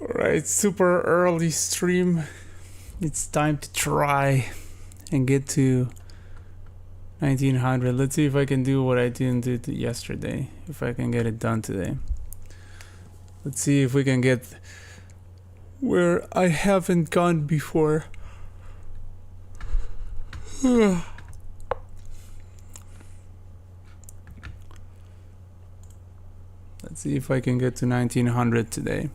Alright, super early stream. It's time to try and get to 1900. Let's see if I can do what I didn't do yesterday. If I can get it done today. Let's see if we can get where I haven't gone before. Let's see if I can get to 1900 today.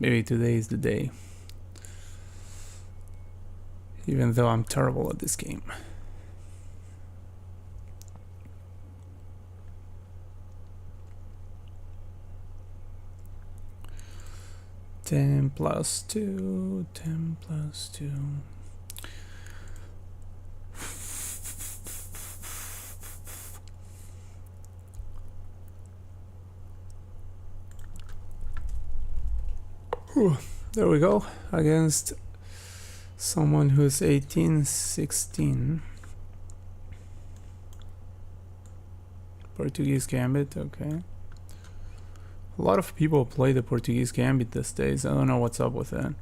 Maybe today is the day. Even though I'm terrible at this game. Ten plus 2, 10 plus 2. Whew, there we go. Against someone who's 18, 16. Portuguese Gambit, okay. A lot of people play the Portuguese Gambit these days. I don't know what's up with that.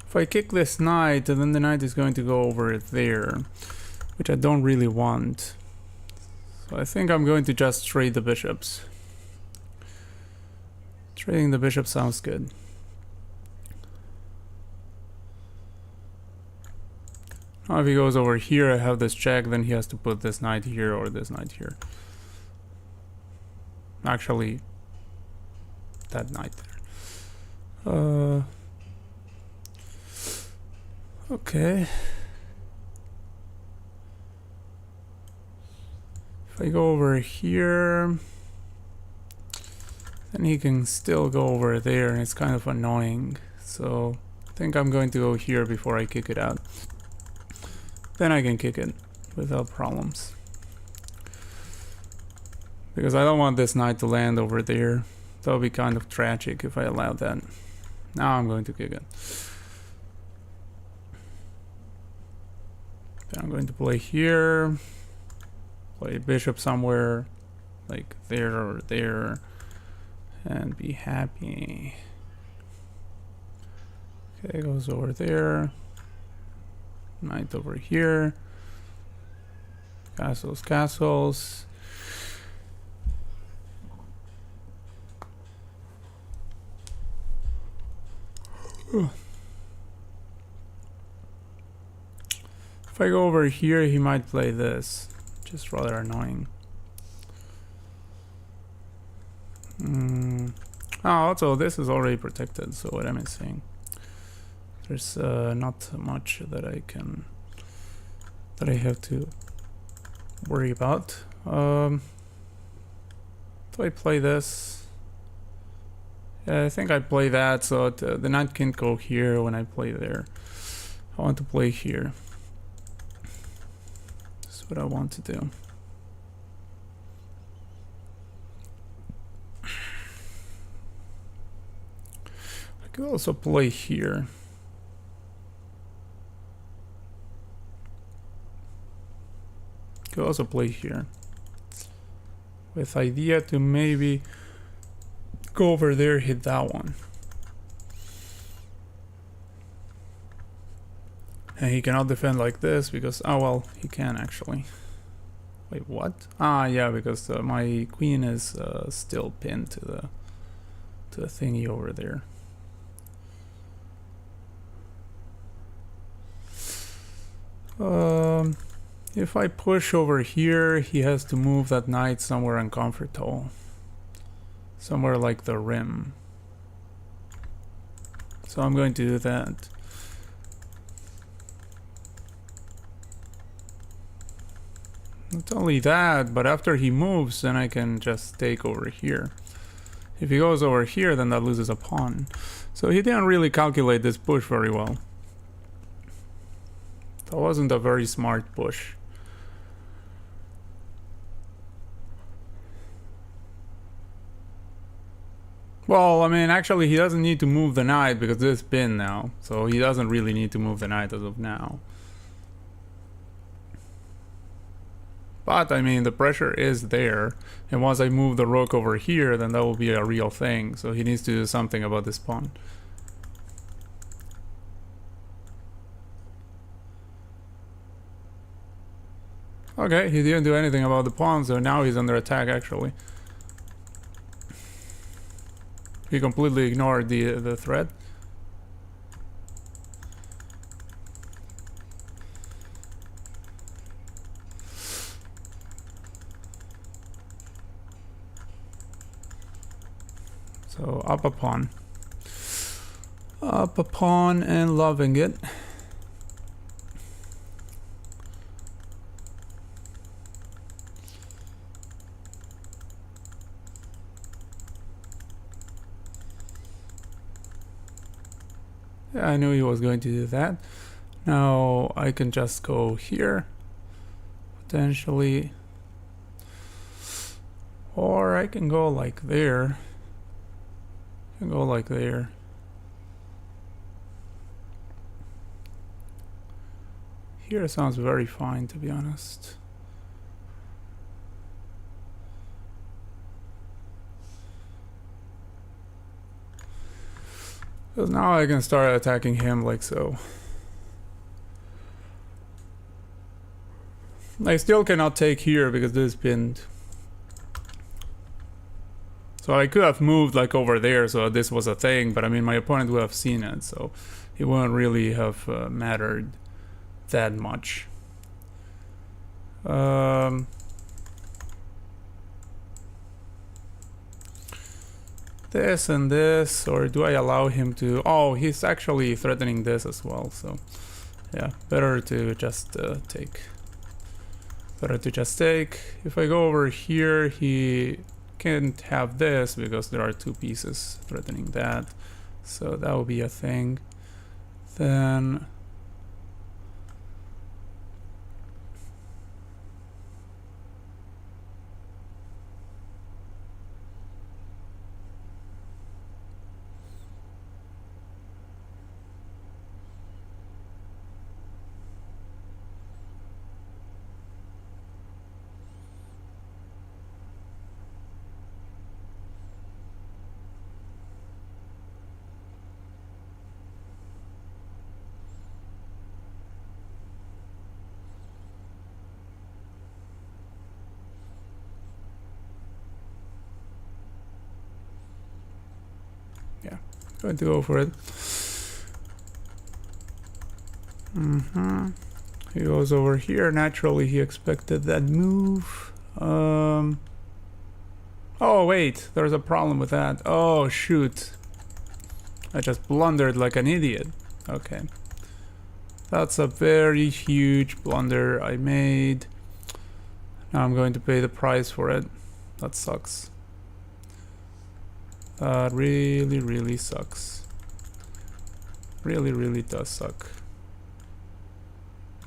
If I kick this knight, then the knight is going to go over there, which I don't really want. So I think I'm going to just trade the bishops. Trading the bishop sounds good. Now if he goes over here, I have this check, then he has to put this knight here or this knight here. Actually, that knight there. Okay. If I go over here, then he can still go over there, and it's kind of annoying. So I think I'm going to go here before I kick it out. Then I can kick it without problems. Because I don't want this knight to land over there. That would be kind of tragic if I allowed that. Now I'm going to kick it. Then I'm going to play here. Play bishop somewhere like there or there. And be happy. Okay, goes over there. Knight over here. Castles, castles. If I go over here, he might play this. Just rather annoying. Oh, also this is already protected, so what am I saying? There's not much that I have to worry about. Do I play this? Yeah, I think I play that, so the knight can't go here when I play there. I want to play here. That's what I want to do. I could also play here. Could also play here. With idea to maybe go over there, hit that one. And he cannot defend like this because, oh well, he can actually. Wait, what? Ah, yeah, because my queen is still pinned to the thingy over there. If I push over here, he has to move that knight somewhere uncomfortable. Somewhere like the rim. So I'm going to do that. Not only that, but after he moves, then I can just take over here. If he goes over here, then that loses a pawn. So he didn't really calculate this push very well. That wasn't a very smart push. Well, I mean, actually, he doesn't need to move the knight because this is pinned now. So he doesn't really need to move the knight as of now. But, I mean, the pressure is there. And once I move the rook over here, then that will be a real thing. So he needs to do something about this pawn. Okay, he didn't do anything about the pawn, so now he's under attack, actually. He completely ignored the threat. So up a pawn. Up a pawn and loving it. Yeah, I knew he was going to do that. Now I can just go here, potentially. Or I can go like there. I can go like there. Here sounds very fine, to be honest. Because now I can start attacking him like so. I still cannot take here because this is pinned. So I could have moved like over there so this was a thing, but I mean my opponent would have seen it, so it wouldn't really have mattered that much. This and this, or do I allow him to... Oh, he's actually threatening this as well, so yeah, better to just take. Better to just take. If I go over here, he can't have this because there are two pieces threatening that, so that will be a thing. Then yeah, going to go for it. He goes over here. Naturally, he expected that move. Oh, wait, there's a problem with that. Oh, shoot. I just blundered like an idiot. Okay. That's a very huge blunder I made. Now I'm going to pay the price for it. That sucks. That really, really sucks. Really, really does suck.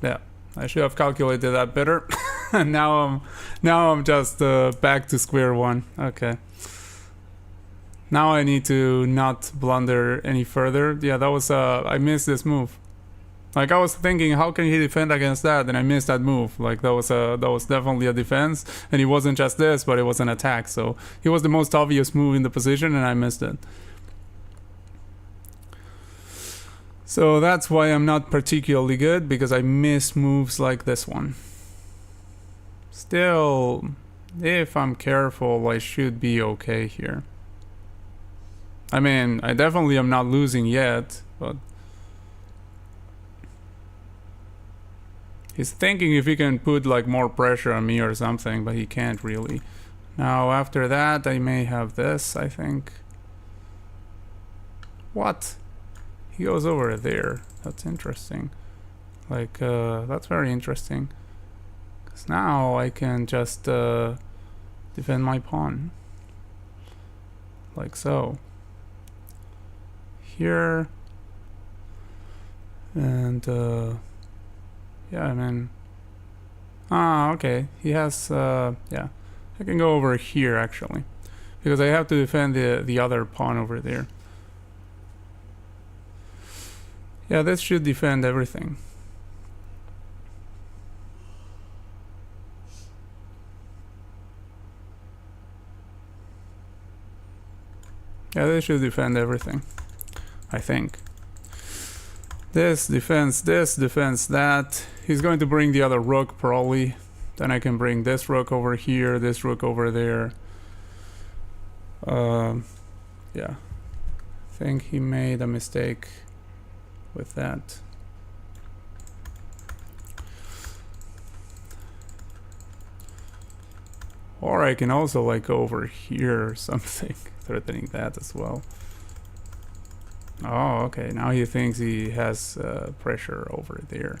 Yeah, I should have calculated that better. now I'm just back to square one. Okay. Now I need to not blunder any further. Yeah, that was I missed this move. Like I was thinking, how can he defend against that? And I missed that move. Like that was definitely a defense, and it wasn't just this, but it was an attack. So it was the most obvious move in the position, and I missed it. So that's why I'm not particularly good, because I miss moves like this one. Still, if I'm careful, I should be okay here. I mean, I definitely am not losing yet, but he's thinking if he can put like more pressure on me or something, but he can't really. Now after that I may have this, I think. What? He goes over there. That's interesting. Like, that's very interesting. Because now I can just defend my pawn. Like so. Here. And, yeah, I mean... Ah, okay. He has, yeah. I can go over here, actually. because I have to defend the other pawn over there. Yeah, this should defend everything. Yeah, this should defend everything, I think. This defends that. He's going to bring the other rook probably. Then I can bring this rook over here, this rook over there. Yeah, I think he made a mistake with that. Or I can also like go over here or something, threatening that as well. Oh, okay, now he thinks he has pressure over there.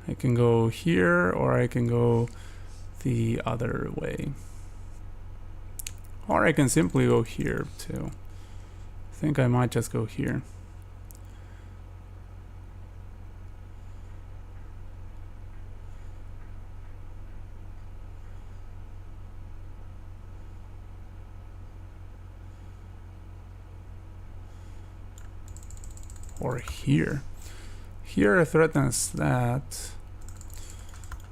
I can go here, or I can go the other way. Or I can simply go here too. I think I might just go here. Or here. Here threatens that.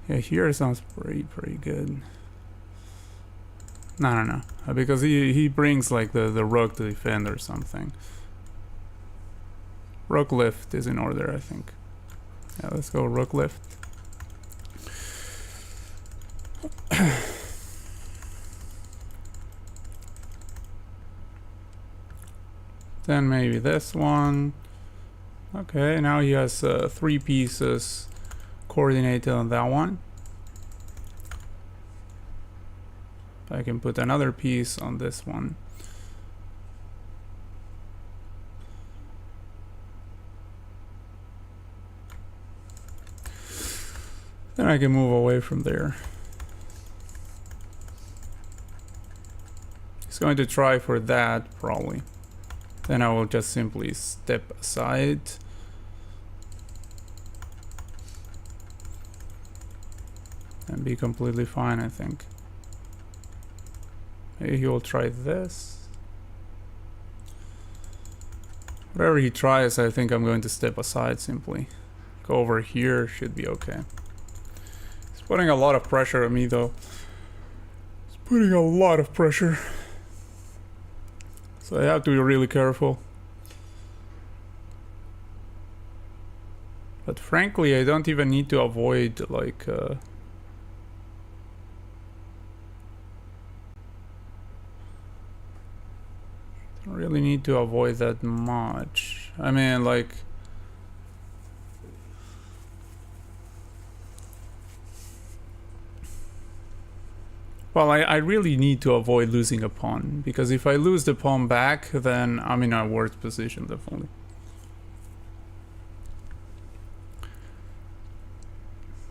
Yeah, here sounds pretty good. No. Because he brings like the rook to defend or something. Rook lift is in order, I think. Yeah, let's go rook lift. Then maybe this one. Okay, now he has 3 pieces coordinated on that one. I can put another piece on this one. Then I can move away from there. He's going to try for that probably. Then I will just simply step aside. And be completely fine, I think. Maybe he will try this. Whatever he tries, I think I'm going to step aside simply. Go over here, should be okay. He's putting a lot of pressure on me though. He's putting a lot of pressure. So I have to be really careful. But frankly, I don't even need to avoid like don't really need to avoid that much. I mean, like, well, I really need to avoid losing a pawn, because if I lose the pawn back, then I'm in a worse position, definitely.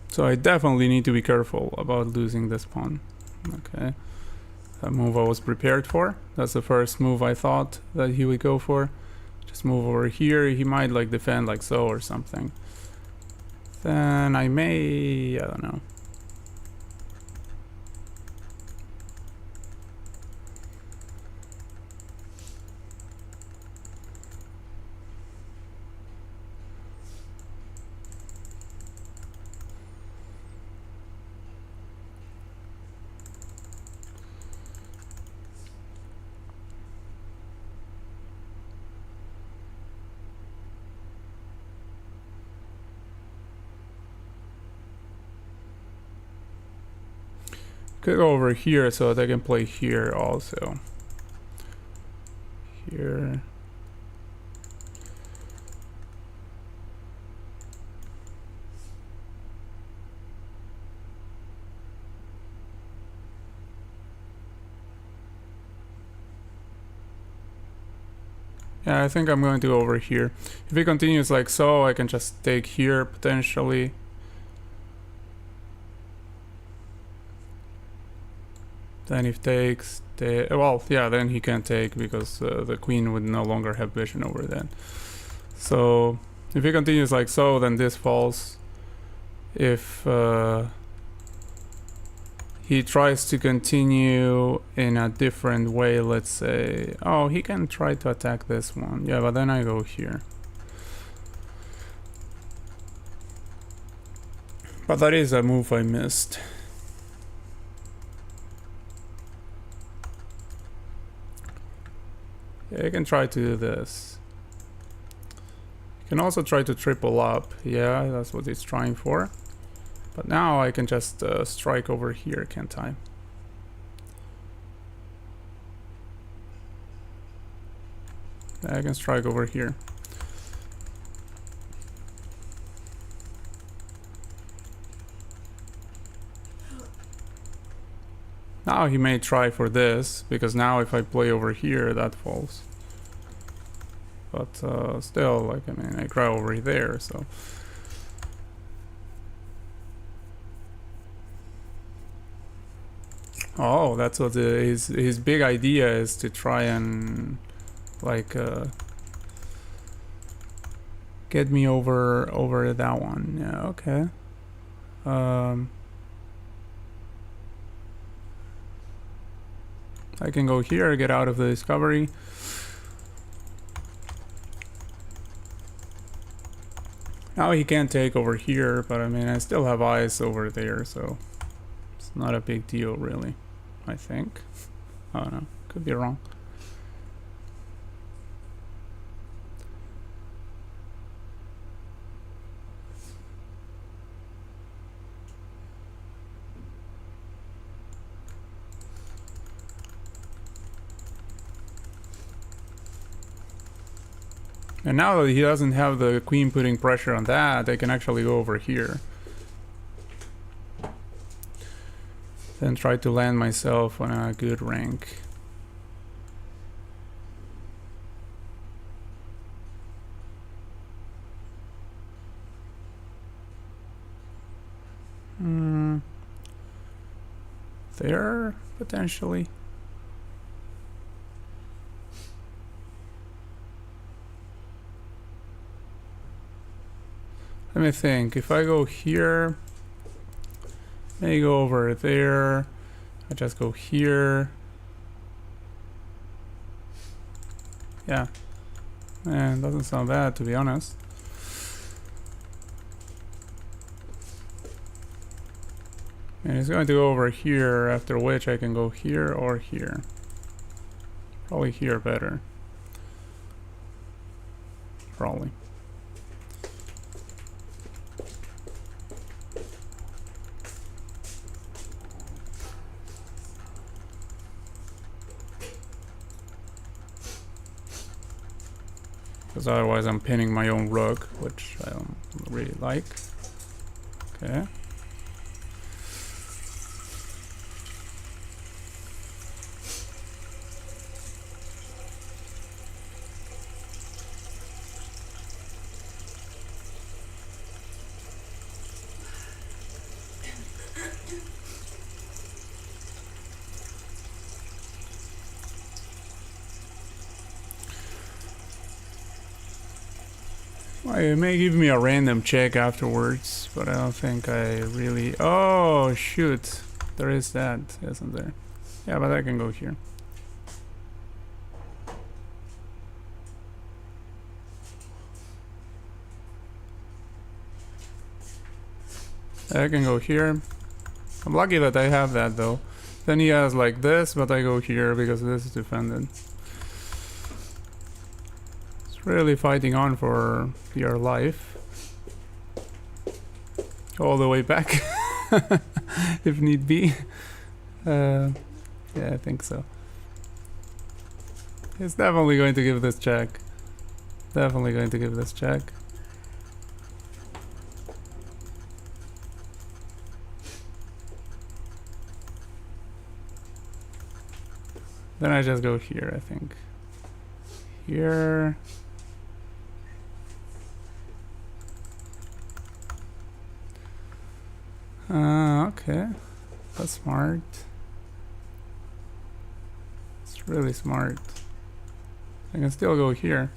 So I definitely need to be careful about losing this pawn. Okay. That move I was prepared for. That's the first move I thought that he would go for. Just move over here. He might like defend like so or something. Then I may... I don't know. Could go over here so that I can play here also. Here. Yeah, I think I'm going to go over here. If it continues like so, I can just take here potentially. Then if takes, well, yeah, then he can take because the queen would no longer have vision over that. So if he continues like so, then this falls. If he tries to continue in a different way, let's say, oh, he can try to attack this one. Yeah, but then I go here. But that is a move I missed. Yeah, you can try to do this. You can also try to triple up. Yeah, that's what he's trying for. But now I can just strike over here, can't I? I can strike over here. Now he may try for this, because now if I play over here, that falls. But still, like, I mean, I grow over there, so... Oh, that's what his big idea is, to try and, like, get me over that one. Yeah, okay. I can go here, get out of the discovery. Now he can't take over here, but I mean, I still have eyes over there, so it's not a big deal, really, I think. Oh no, could be wrong. And now that he doesn't have the queen putting pressure on that, I can actually go over here. Then try to land myself on a good rank. There, potentially. Let me think. If I go here, may go over there. I just go here. Yeah. And doesn't sound bad, to be honest. And it's going to go over here, after which I can go here or here. Probably here better. Probably. Because otherwise I'm pinning my own rook, which I don't really like. Okay. Well, it may give me a random check afterwards, but I don't think I really... Oh, shoot. There is that, isn't there? Yeah, but I can go here. I can go here. I'm lucky that I have that, though. Then he has like this, but I go here because this is defended. Really fighting on for your life. All the way back. If need be. Yeah, I think so. It's definitely going to give this check. Definitely going to give this check. Then I just go here, I think. Here. Okay. That's smart. It's really smart. I can still go here.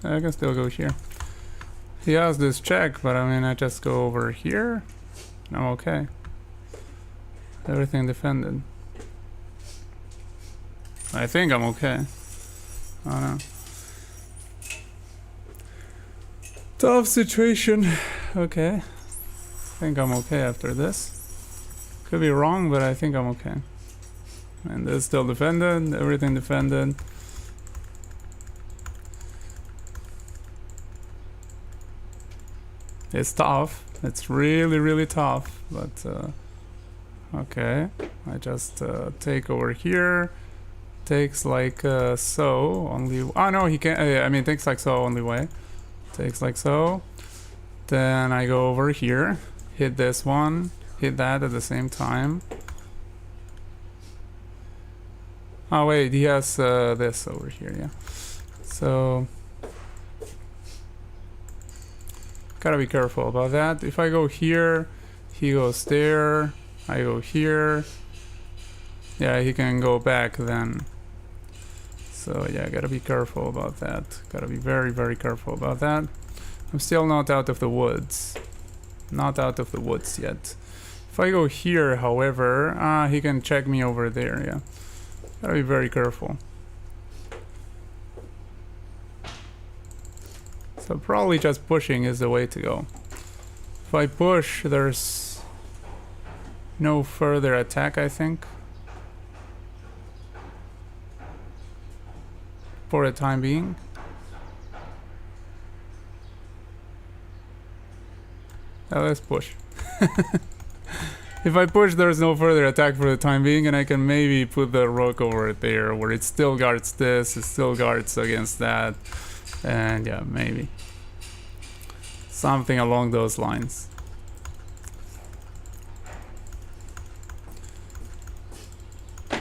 I can still go here. He has this check, but I mean, I just go over here. I'm okay. Everything defended. I think I'm okay. I don't know. Tough situation. Okay. I think I'm okay after this. Could be wrong, but I think I'm okay. And this still defended. Everything defended. It's tough. It's really, really tough. But, okay. I just take over here. Takes like so. Only. Oh no, he can't. I mean, takes like so only way. Takes like so. Then I go over here. Hit this one. Hit that at the same time. Oh wait, he has this over here, yeah. So gotta be careful about that. If I go here, he goes there. I go here. Yeah, he can go back then. So yeah, gotta be careful about that. Gotta be very, very careful about that. I'm still not out of the woods. Not out of the woods yet. If I go here, however, he can check me over there, yeah. Gotta be very careful. So probably just pushing is the way to go. If I push, there's no further attack, I think. For the time being. Let's push. If I push, there's no further attack for the time being, and I can maybe put the rook over there, where it still guards this, it still guards against that, and yeah, maybe. Something along those lines.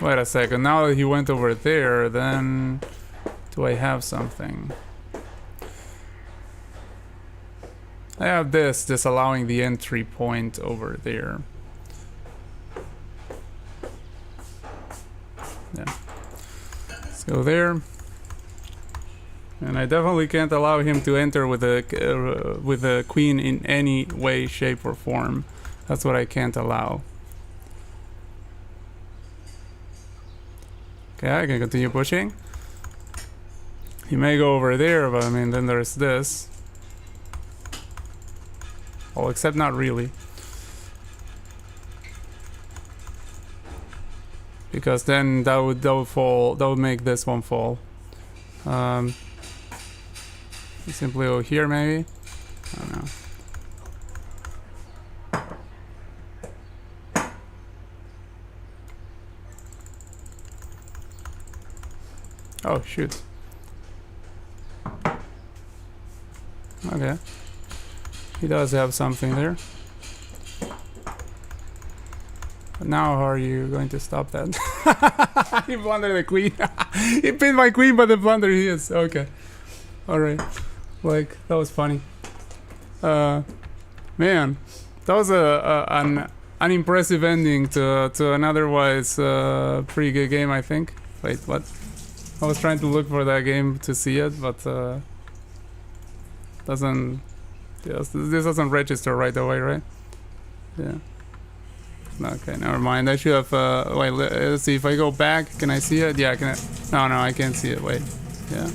Wait a second, now that he went over there, then do I have something? I have this allowing the entry point over there. Yeah. Let's go there. And I definitely can't allow him to enter with a queen in any way, shape, or form. That's what I can't allow. Okay, I can continue pushing. He may go over there, but I mean, then there's this. Well, except not really. Because then that would fall. That would make this one fall. Simply go here, maybe. I don't know. Oh shoot. Okay. He does have something there. But now how are you going to stop that? He blundered the queen. He pinned my queen, but the blunder he is. Okay. Alright. Like, that was funny. Man. That was an unimpressive ending to an otherwise pretty good game, I think. Wait, what? I was trying to look for that game to see it, but doesn't... Yes, this doesn't register right away, right? Yeah. Okay, never mind. I should have... wait, let's see. If I go back, can I see it? Yeah, can I... No, I can't see it. Wait. Yeah.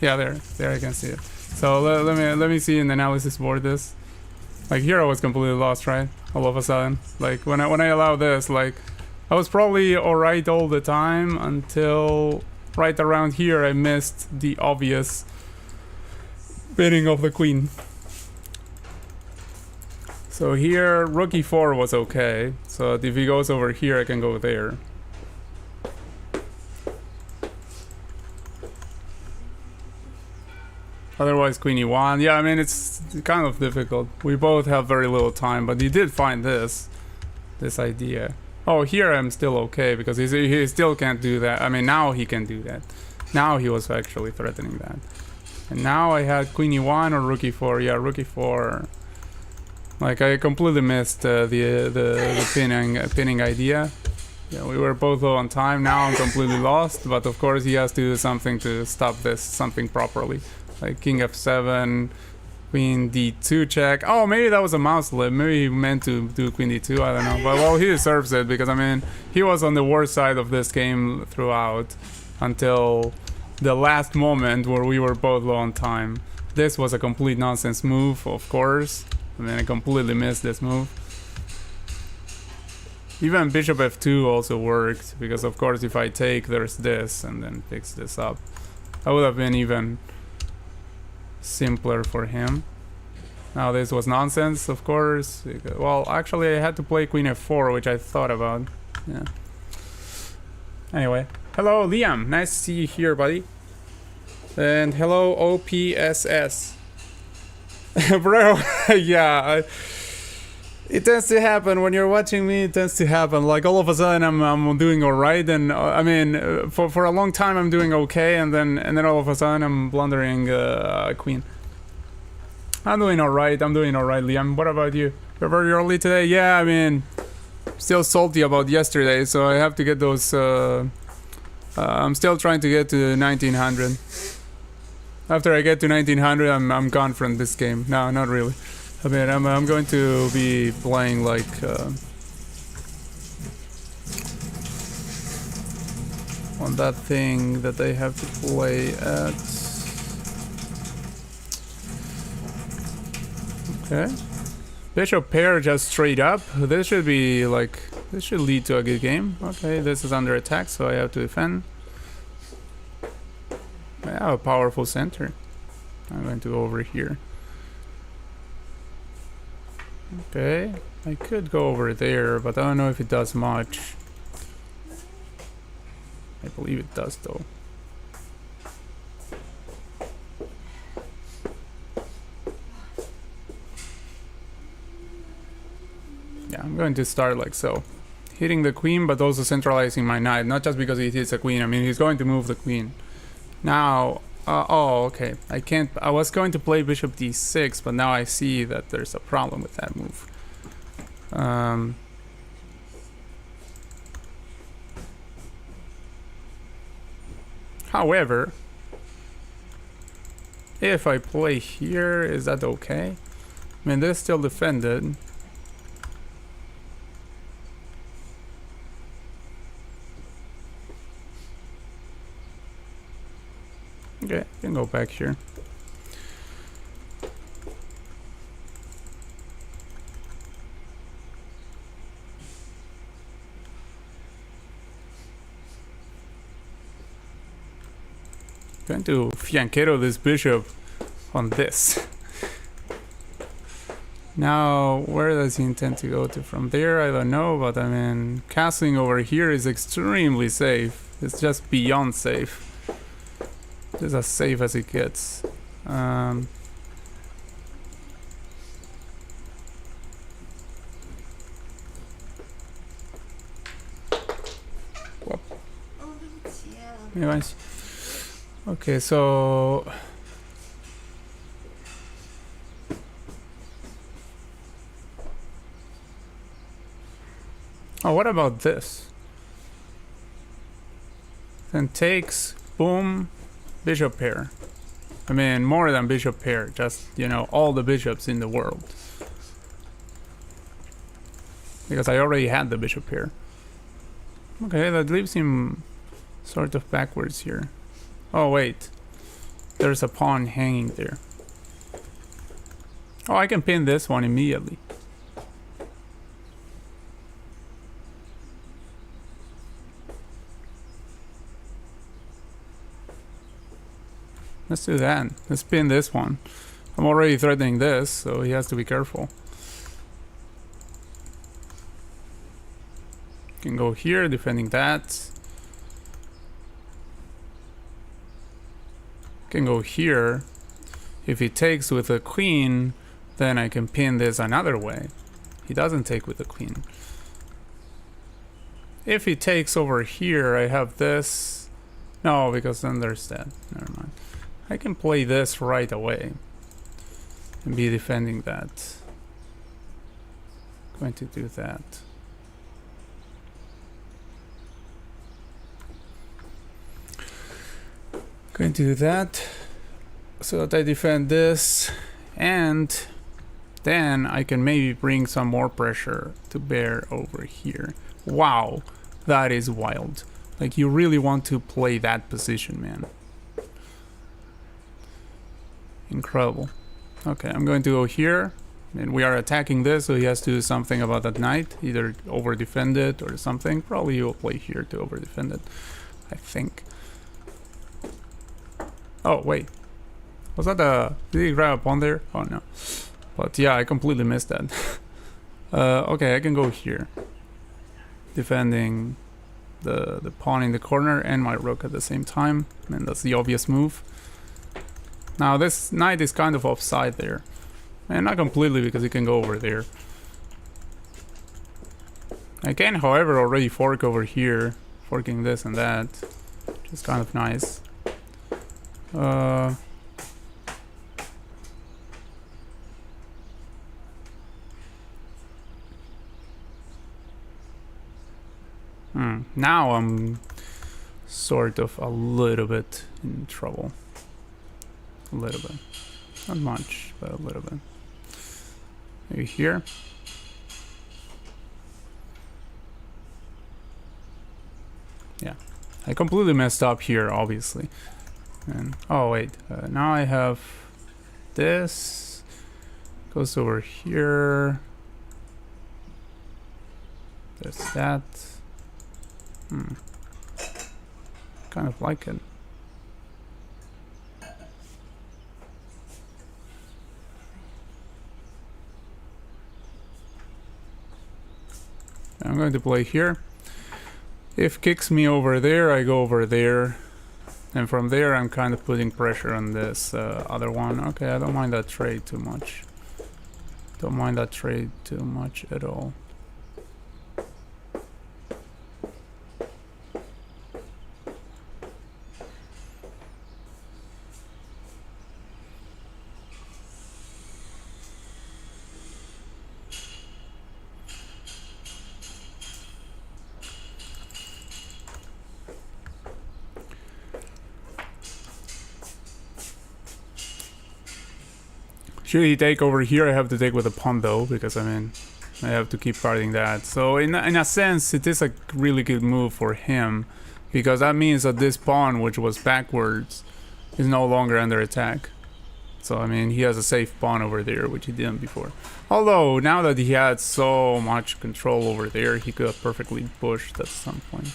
Yeah, there I can see it. So let me see an analysis board this. Like here I was completely lost, right? All of a sudden. Like when I allow this, like I was probably alright all the time until right around here I missed the obvious pinning of the queen. So here rook e4 was okay. So if he goes over here I can go there. Otherwise queen e1. Yeah, I mean it's kind of difficult. We both have very little time, but he did find this idea. Oh, here I'm still okay because he still can't do that. I mean now he can do that. Now he was actually threatening that. And now I had queen e1 or rook e4. Yeah, rook e4. Like I completely missed the pinning idea. Yeah, we were both low on time. Now I'm completely lost, but of course he has to do something to stop this, something properly. Like king f7, queen d2 check. Oh, maybe that was a mouse slip. Maybe he meant to do queen d2, I don't know. But well, he deserves it because I mean, he was on the worst side of this game throughout until the last moment where we were both low on time. This was a complete nonsense move, of course. I mean, I completely missed this move. Even bishop f2 also worked, because of course if I take, there's this, and then fix this up. That would have been even simpler for him. Now this was nonsense, of course. Well, actually I had to play queen f4, which I thought about. Yeah. Anyway. Hello, Liam. Nice to see you here, buddy. And hello, OPSS. Bro, yeah. It tends to happen when you're watching me. It tends to happen. Like all of a sudden, I'm doing all right, and I mean, for a long time I'm doing okay, and then all of a sudden I'm blundering queen. I'm doing all right. I'm doing all right, Liam. What about you? You're very early today. Yeah, I mean, still salty about yesterday, so I have to get those. I'm still trying to get to 1900. After I get to 1900, I'm gone from this game. No, not really. I mean, I'm going to be playing like on that thing that I have to play at. Okay. Bishop pair just straight up. This should be like, this should lead to a good game. Okay, this is under attack, so I have to defend. I have a powerful center. I'm going to go over here. Okay, I could go over there, but I don't know if it does much. I believe it does though. Yeah, I'm going to start like so. Hitting the queen, but also centralizing my knight. Not just because he hits a queen, I mean he's going to move the queen. Now, oh, okay. I can't. I was going to play bishop d6, but now I see that there's a problem with that move. However, if I play here, is that okay? I mean, this is still defended. Okay, I can go back here. Going to fianchetto this bishop on this. Now, where does he intend to go to from there? I don't know, but I mean, castling over here is extremely safe. It's just beyond safe. It's as safe as it gets. Anyways. Okay, so... Oh, what about this? Then takes, boom, bishop pair. I mean, more than bishop pair, just, you know, all the bishops in the world. Because I already had the bishop pair. Okay, that leaves him sort of backwards here. Oh, wait. There's a pawn hanging there. Oh, I can pin this one immediately. Let's do that. Let's pin this one. I'm already threatening this, so he has to be careful. Can go here, defending that. Can go here. If he takes with a queen, then I can pin this another way. He doesn't take with the queen. If he takes over here, I have this. No, because then there's that. Never mind. I can play this right away and be defending that. Going to do that. Going to do that so that I defend this, and then I can maybe bring some more pressure to bear over here. Wow, that is wild. Like, you really want to play that position, man. Incredible. Okay, I'm going to go here, and we are attacking this, so he has to do something about that knight, either over defend it or something. Probably he will play here to over defend it, I think. Oh wait, was that did he grab a pawn there? Oh no. But yeah, I completely missed that. Okay, I can go here, defending the pawn in the corner and my rook at the same time, and that's the obvious move. Now this knight is kind of offside there, and not completely, because he can go over there. I can, however, already fork over here, forking this and that, which is kind of nice. Now I'm sort of a little bit in trouble. A little bit. Not much, but a little bit. Maybe here. Yeah. I completely messed up here, obviously. And oh wait, now I have this. Goes over here. There's that. Kind of like it. I'm going to play here. If kicks me over there, I go over there. And from there, I'm kind of putting pressure on this other one. Okay, I don't mind that trade too much. Don't mind that trade too much at all. Should he take over here, I have to take with a pawn though, because I mean, I have to keep guarding that. So in a sense, it is a really good move for him, because that means that this pawn, which was backwards, is no longer under attack. So I mean, he has a safe pawn over there, which he didn't before. Although, now that he had so much control over there, he could have perfectly pushed at some point.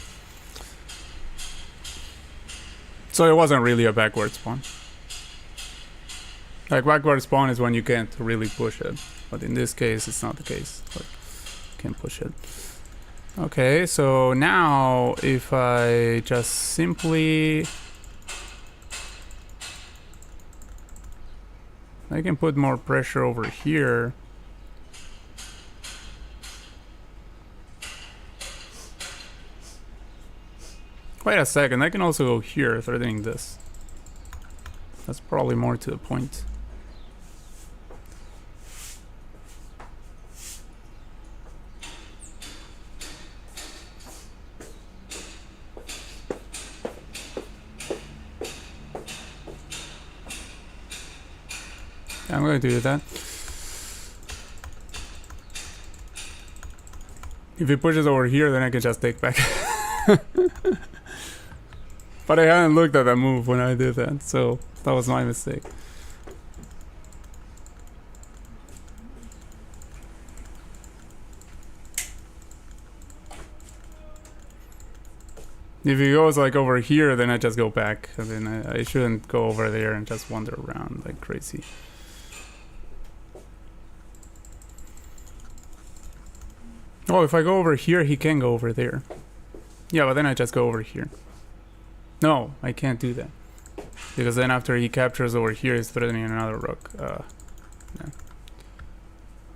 So it wasn't really a backwards pawn. Like, backward spawn is when you can't really push it, but in this case it's not the case. Like, you can push it. Okay, so now if I just simply... I can put more pressure over here. Wait a second, I can also go here, threatening this. That's probably more to the point. I'm going to do that. If he pushes over here, then I can just take back. But I hadn't looked at that move when I did that, so that was my mistake. If he goes like over here, then I just go back. I mean, I shouldn't go over there and just wander around like crazy. Oh, if I go over here, he can go over there. Yeah, but then I just go over here. No, I can't do that. Because then after he captures over here, he's threatening another rook. Yeah.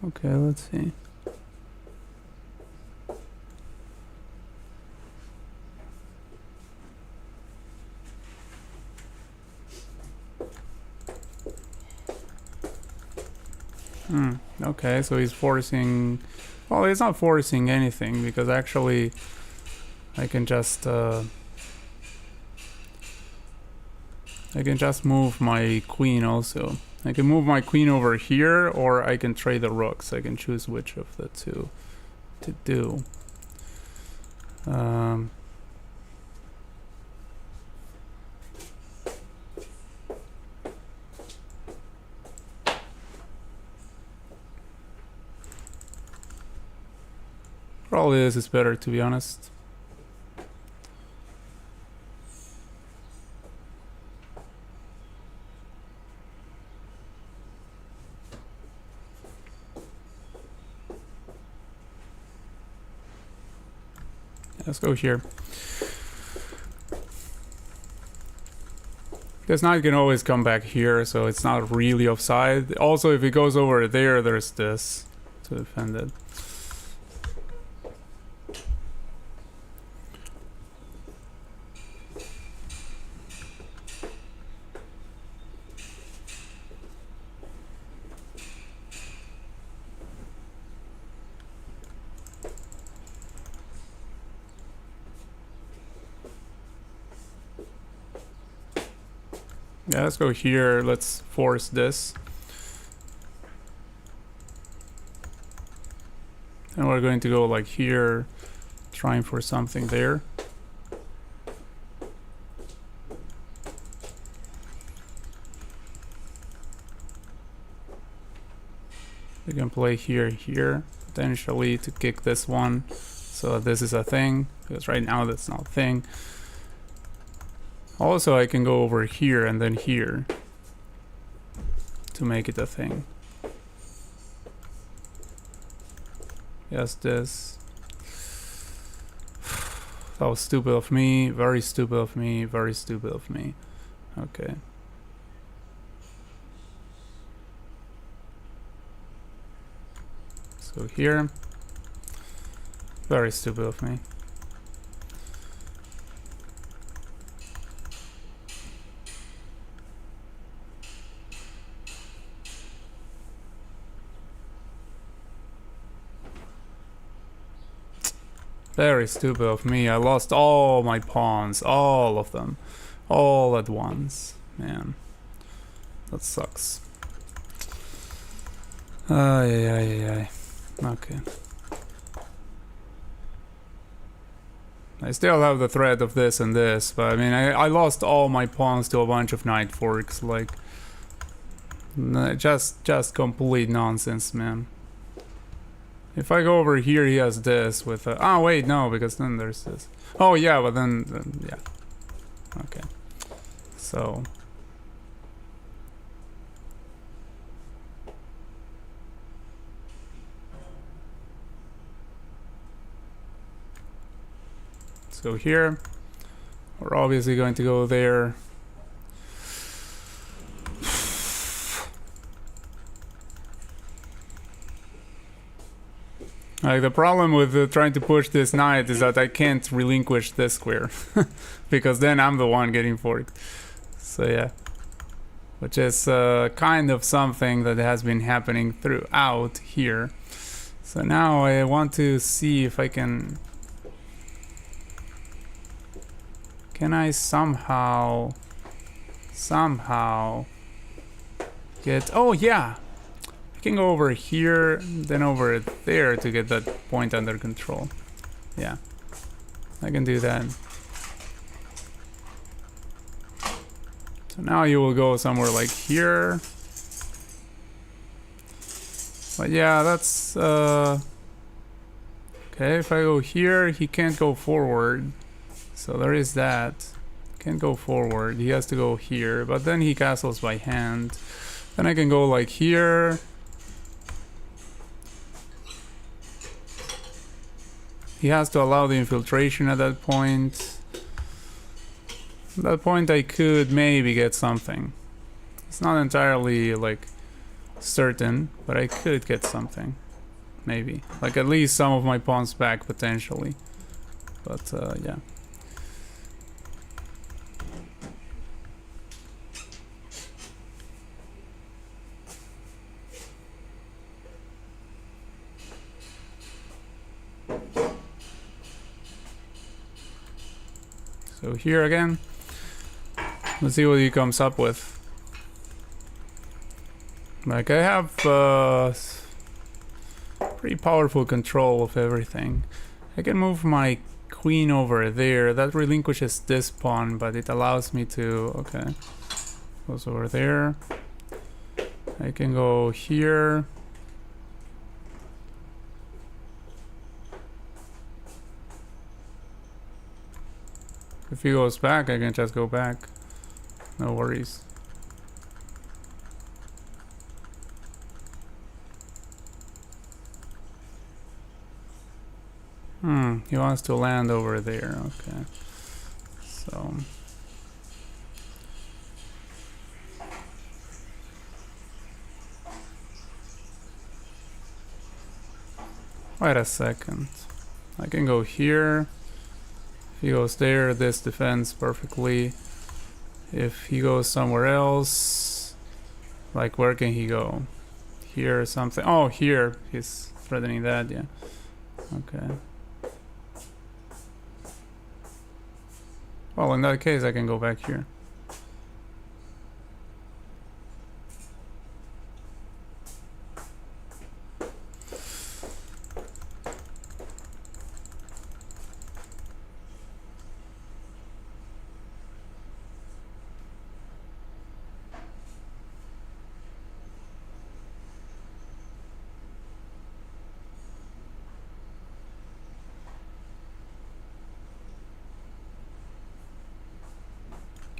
Okay, let's see. Okay, so he's forcing... Well, he's not forcing anything, because actually I can just... I can just move my queen also. I can move my queen over here, or I can trade the rooks. I can choose which of the two to do. Probably this is better, to be honest. Let's go here. Because now you can always come back here, so it's not really offside. Also, if it goes over there, there's this to defend it. Yeah, let's go here. Let's force this. And we're going to go like here, trying for something there. We can play here, here, potentially to kick this one. So this is a thing, because right now that's not a thing. Also, I can go over here and then here to make it a thing. Yes, this. That was stupid of me, very stupid of me, very stupid of me. Okay. Let's go here. Very stupid of me. Very stupid of me. I lost all my pawns, all of them, all at once. Man, that sucks. Ay. Okay. I still have the threat of this and this, but I mean, I lost all my pawns to a bunch of knight forks. Like, just complete nonsense, man. If I go over here, he has this with a... Oh, wait, no, because then there's this. Oh, yeah, but then yeah. Okay. So... let's go here. We're obviously going to go there. Like, the problem with trying to push this knight is that I can't relinquish this square. Because then I'm the one getting forked. So yeah. Which is kind of something that has been happening throughout here. So now I want to see if I can... Can I somehow get... Oh yeah! I can go over here, then over there to get that point under control. Yeah, I can do that. So now you will go somewhere like here. But yeah, that's... okay, if I go here, he can't go forward. So there is that. Can't go forward, he has to go here, but then he castles by hand. Then I can go like here. He has to allow the infiltration at that point. At that point I could maybe get something. It's not entirely like certain, but I could get something. Maybe. Like at least some of my pawns back potentially. But yeah. So here again, Let's see what he comes up with. Like, I have pretty powerful control of everything. I can move my queen over there. That relinquishes this pawn, but it allows me to... Okay. Goes over there. I can go here. If he goes back, I can just go back. No worries. He wants to land over there. Okay. So... Wait a second. I can go here. If he goes there, this defends perfectly. If he goes somewhere else, like where can he go? Here or something. Oh, here. He's threatening that, yeah. Okay. Well, in that case, I can go back here.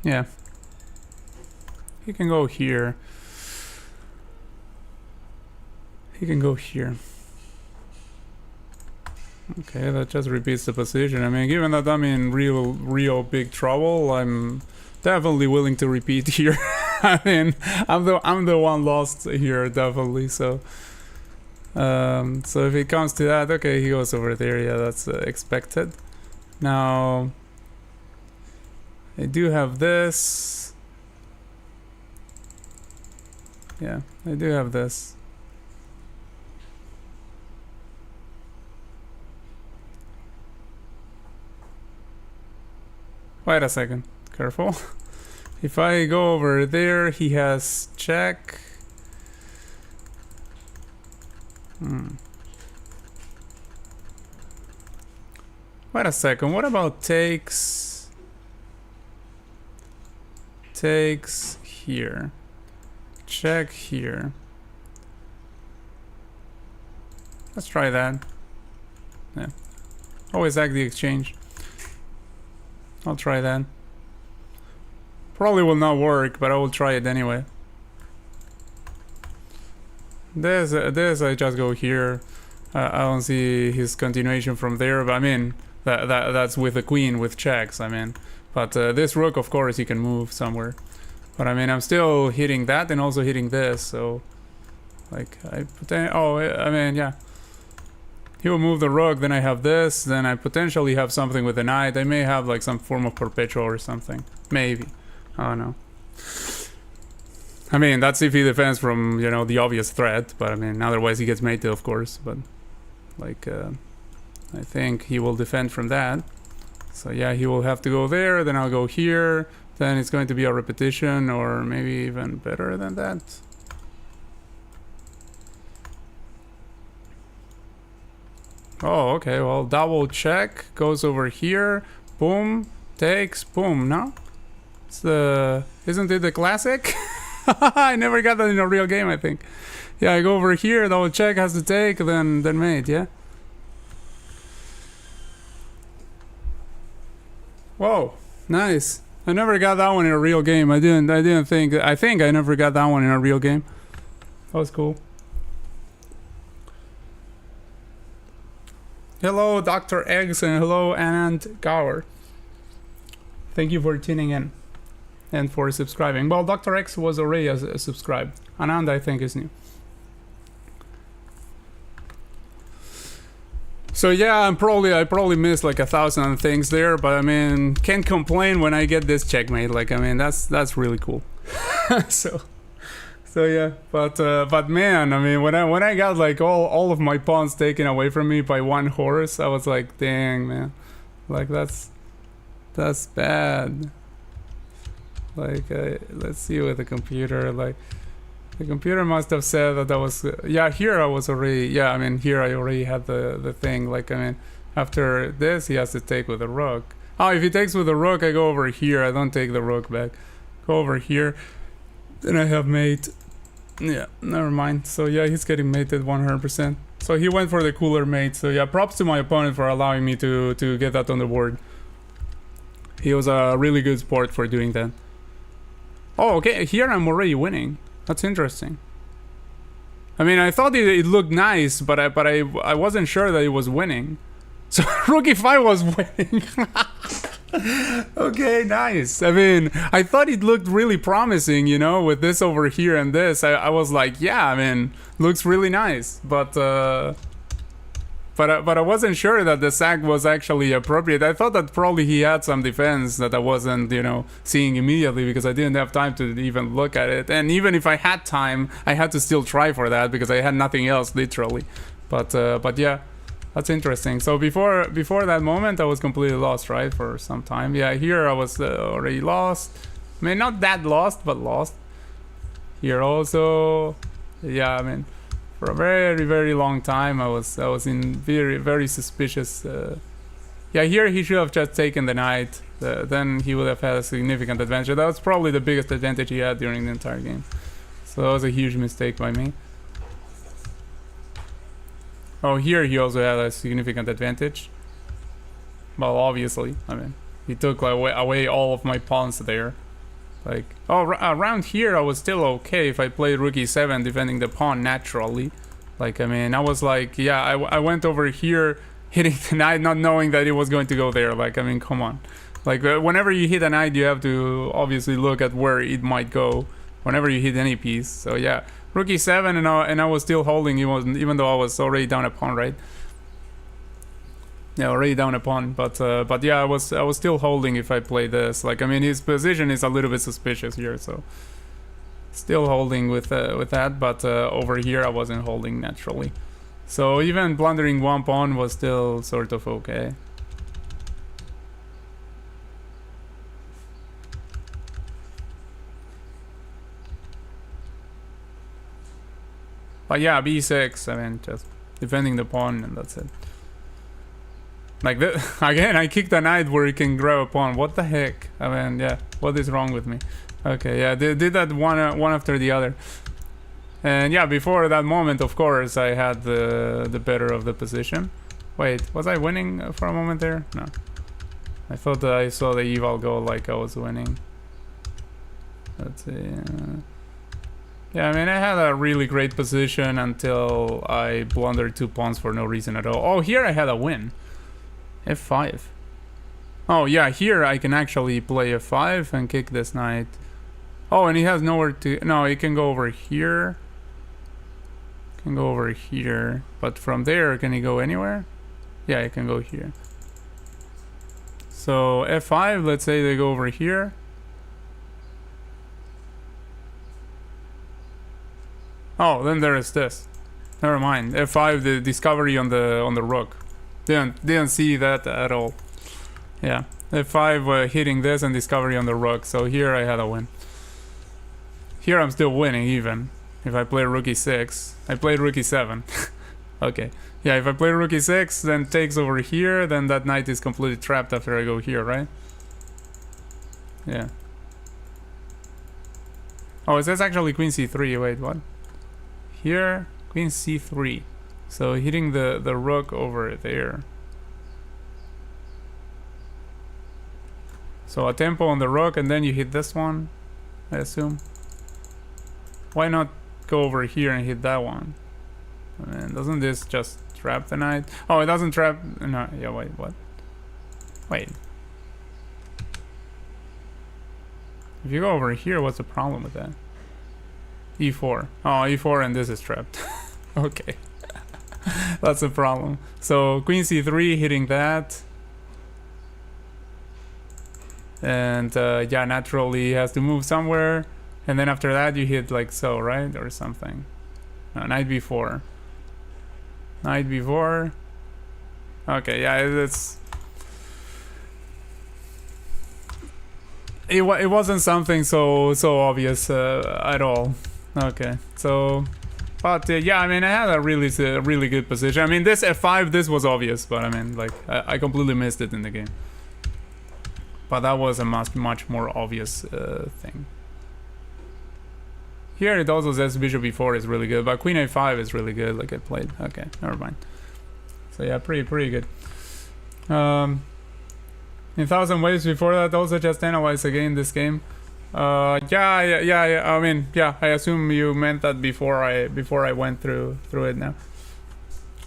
Yeah. He can go here. He can go here. Okay, that just repeats the position. I mean, given that I'm in real big trouble, I'm definitely willing to repeat here. I mean, I'm the one lost here, definitely. So, so if it comes to that, okay, he goes over there. Yeah, that's expected. Now, I do have this. Yeah, I do have this. Wait a second. Careful. If I go over there, he has check. Wait a second. What about takes? Takes here. Check here. Let's try that. Yeah. Always act the exchange. I'll try that. Probably will not work, but I will try it anyway. This I just go here. I don't see his continuation from there, but I mean that's with the queen with checks. I mean, but this rook, of course, he can move somewhere. But I mean, I'm still hitting that and also hitting this. So, like, I mean, yeah. He will move the rook, then I have this, then I potentially have something with the knight. I may have like some form of perpetual or something. Maybe. I don't know. I mean, that's if he defends from, you know, the obvious threat, but I mean, otherwise he gets mated, of course, but like, I think he will defend from that. So yeah, he will have to go there, then I'll go here, then it's going to be a repetition, or maybe even better than that. Oh, okay, well, double check, goes over here, boom, takes, boom, no? It's the... Isn't it the classic? I never got that in a real game, I think. Yeah, I go over here, double check, has to take, then mate, yeah? Whoa, nice. I never got that one in a real game. I think I never got that one in a real game. That was cool. Hello, Dr. Eggs, and hello, Anand Gower. Thank you for tuning in and for subscribing. Well, Dr. X was already subscribed. Anand, I think, is new. So yeah, I probably missed like 1,000 things there, but I mean, can't complain when I get this checkmate. Like, I mean, that's really cool. So yeah, but man, I mean, when I got like all of my pawns taken away from me by one horse, I was like, dang, man, like that's bad. Like, let's see with the computer. Like, the computer must have said that that was... yeah, here I was already... yeah, I mean, here I already had the thing. Like, I mean, after this, he has to take with the rook. Oh, if he takes with the rook, I go over here. I don't take the rook back. Go over here. Then I have mate. Yeah, never mind. So, yeah, he's getting mated 100%. So, he went for the cooler mate. So, yeah, props to my opponent for allowing me to get that on the board. He was a really good sport for doing that. Oh, okay. Here I'm already winning. That's interesting. I mean, I thought it looked nice, but I wasn't sure that it was winning. So rook e5 was winning. Okay, nice. I mean, I thought it looked really promising, you know, with this over here and this. I was like, yeah, I mean, looks really nice, but I wasn't sure that the sack was actually appropriate. I thought that probably he had some defense that I wasn't, you know, seeing immediately because I didn't have time to even look at it. And even if I had time, I had to still try for that because I had nothing else, literally. But yeah, that's interesting. So before that moment, I was completely lost, right, for some time. Yeah, here I was already lost. I mean, not that lost, but lost. Here also, yeah, I mean, for a very, very long time, I was in very, very suspicious. Yeah, here he should have just taken the knight. Then he would have had a significant advantage. That was probably the biggest advantage he had during the entire game. So that was a huge mistake by me. Oh, here he also had a significant advantage. Well, obviously, I mean, he took away all of my pawns there. Like, oh, around here I was still okay if I played rook e7 defending the pawn naturally. Like, I mean, I was like, yeah, I went over here hitting the knight not knowing that it was going to go there. Like, I mean, come on. Like, whenever you hit a knight, you have to obviously look at where it might go whenever you hit any piece. So, yeah, rook e7 and I was still holding even though I was already down a pawn, right? Yeah, already down a pawn, but yeah, I was still holding if I play this. Like, I mean, his position is a little bit suspicious here, so still holding with that. But over here, I wasn't holding naturally, so even blundering one pawn was still sort of okay. But yeah, b6. I mean, just defending the pawn, and that's it. Like, again, I kicked a knight where he can grab a pawn. What the heck? I mean, yeah, what is wrong with me? Okay, yeah, they did that one after the other. And yeah, before that moment, of course, I had the better of the position. Wait, was I winning for a moment there? No. I thought that I saw the eval go like I was winning. Let's see. Yeah, I mean, I had a really great position until I blundered two pawns for no reason at all. Oh, here I had a win. f5. Oh yeah, here I can actually play f5 and kick this knight. Oh, and he has nowhere to... no, he can go over here. Can go over here. But from there, can he go anywhere? Yeah, he can go here. So f5, let's say they go over here. Oh, then there is this. Never mind. f5, the discovery on the rook. Didn't see that at all. Yeah, f5 hitting this and discovery on the rook. So here I had a win. Here I'm still winning even if I play rook e6. I played rook e7. Okay. Yeah, if I play rook e6, then takes over here, then that knight is completely trapped after I go here, right? Yeah. Oh, it says actually queen c3. Wait, what? Here, queen c3. So hitting the rook over there. So a tempo on the rook and then you hit this one, I assume. Why not go over here and hit that one? I mean, doesn't this just trap the knight? Oh, it doesn't trap... no, yeah, wait, what? Wait. If you go over here, what's the problem with that? e4. Oh, e4 and this is trapped. Okay. That's a problem. So queen c3 hitting that. And yeah, naturally he has to move somewhere. And then after that you hit like so, right? Or something. No, knight b4. Knight b4. Okay, yeah, it's... it wasn't something so obvious at all. Okay, so, but yeah, I mean, I had a really good position. I mean, this f5, this was obvious, but I mean, like, I completely missed it in the game. But that was a much more obvious thing. Here it also says bishop b4 is really good, but queen a5 is really good, like I played. Okay, never mind. So yeah, pretty good. In 1,000 ways before that, also just analyze again this game. Yeah. I mean, yeah. I assume you meant that before I went through it now.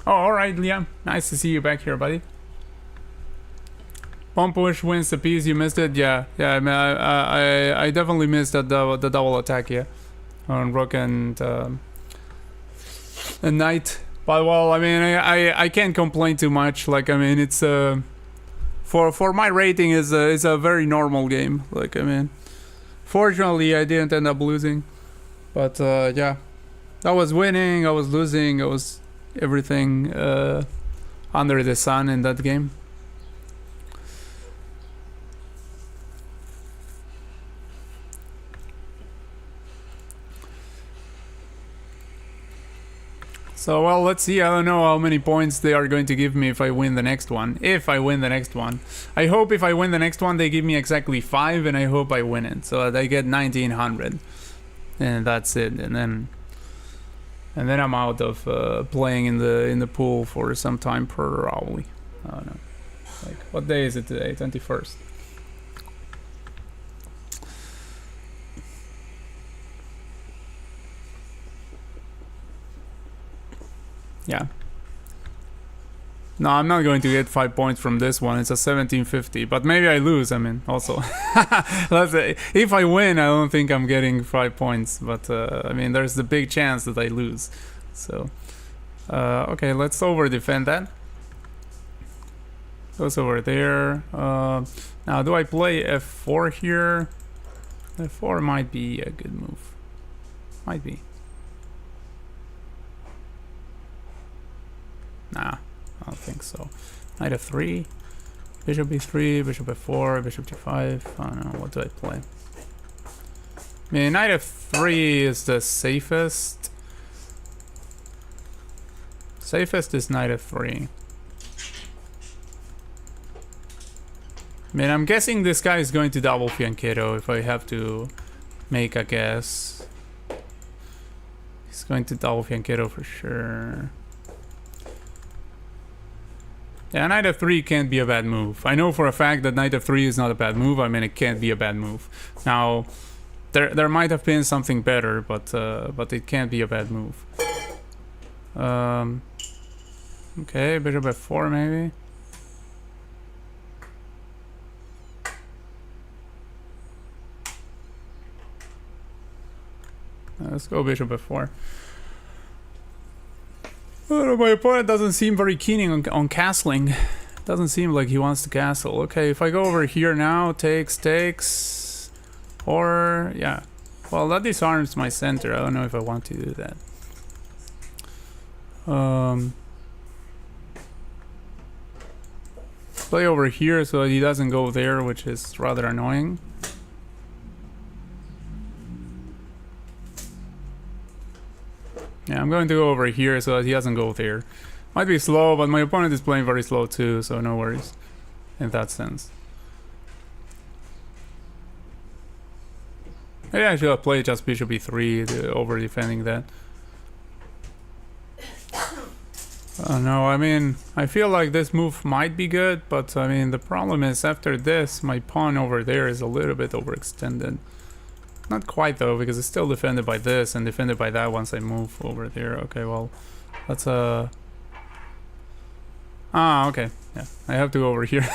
Oh, all right, Liam. Nice to see you back here, buddy. Pawn push wins the piece. You missed it. Yeah. I mean, I definitely missed that the double attack. Yeah, on rook and knight. But well, I mean, I can't complain too much. Like, I mean, it's for my rating is a very normal game. Like, I mean, fortunately I didn't end up losing, but yeah, I was winning, I was losing, I was everything under the sun in that game. So, well, let's see. I don't know how many points they are going to give me if I win the next one. If I win the next one. I hope if I win the next one, they give me exactly 5, and I hope I win it. So that I get 1,900. And that's it. And then I'm out of playing in the pool for some time probably. I don't know. Like, what day is it today? 21st. Yeah. No, I'm not going to get 5 points from this one. It's a 1750, but maybe I lose. I mean, also, let's say, if I win, I don't think I'm getting 5 points. But I mean, there's the big chance that I lose. So, okay, let's over defend that. Goes over there. Now, do I play f4 here? f4 might be a good move. Might be. Nah, I don't think so. Knight f3, bishop b3, bishop f4, bishop d5. I don't know, what do I play? I mean, knight f3 is the safest. Safest is knight f3. I mean, I'm guessing this guy is going to double fianchetto if I have to make a guess. He's going to double fianchetto for sure. Yeah, knight f3 can't be a bad move. I know for a fact that knight f3 is not a bad move. I mean, it can't be a bad move. Now, there might have been something better, but it can't be a bad move. Okay, bishop f4 maybe. Let's go bishop f4. My opponent doesn't seem very keen on castling. Doesn't seem like he wants to castle. Okay, if I go over here now, takes, or yeah. Well, that disarms my center. I don't know if I want to do that. Play over here so he doesn't go there, which is rather annoying. Yeah, I'm going to go over here so that he doesn't go there. Might be slow, but my opponent is playing very slow too, so no worries in that sense. Maybe I should have played just bishop e3 over defending that. No, I mean, I feel like this move might be good, but I mean, the problem is after this, my pawn over there is a little bit overextended. Not quite though, because it's still defended by this and defended by that once I move over there. Okay, well, let's okay. Yeah, I have to go over here.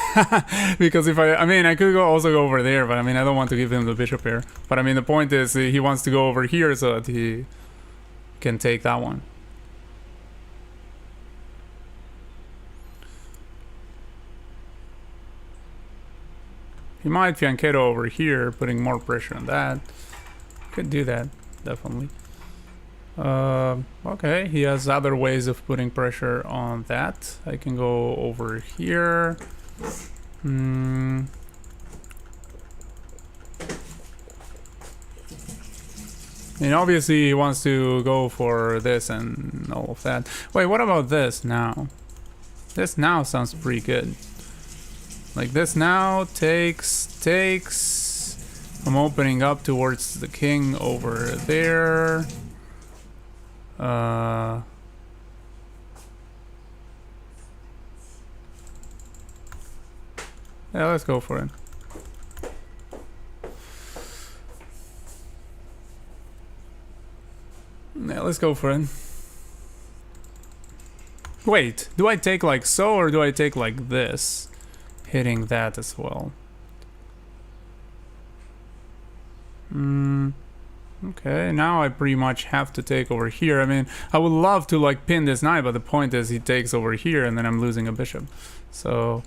Because if I mean, I could also go over there, but I mean, I don't want to give him the bishop here. But I mean, the point is he wants to go over here so that he can take that one. He might fianchetto over here, putting more pressure on that. Could do that, definitely. Okay, he has other ways of putting pressure on that. I can go over here. And obviously he wants to go for this and all of that. Wait, what about this now? This now sounds pretty good. Like this now takes. I'm opening up towards the king over there. Yeah, let's go for it. Yeah, let's go for it. Wait, do I take like so or do I take like this? Hitting that as well. Okay, now I pretty much have to take over here. I mean, I would love to like pin this knight, but the point is he takes over here and then I'm losing a bishop. So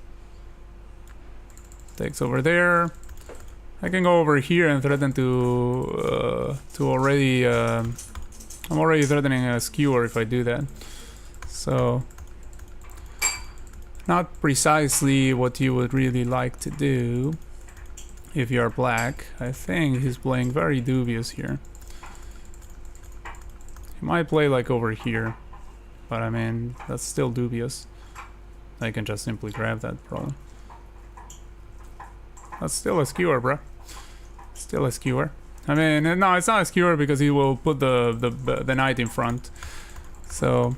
takes over there. I can go over here and threaten to already I'm already threatening a skewer if I do that. So not precisely what you would really like to do if you're black. I think he's playing very dubious here. He might play like over here, but I mean, that's still dubious. I can just simply grab that probably. That's still a skewer, bruh. Still a skewer. I mean, no, it's not a skewer because he will put the knight in front. So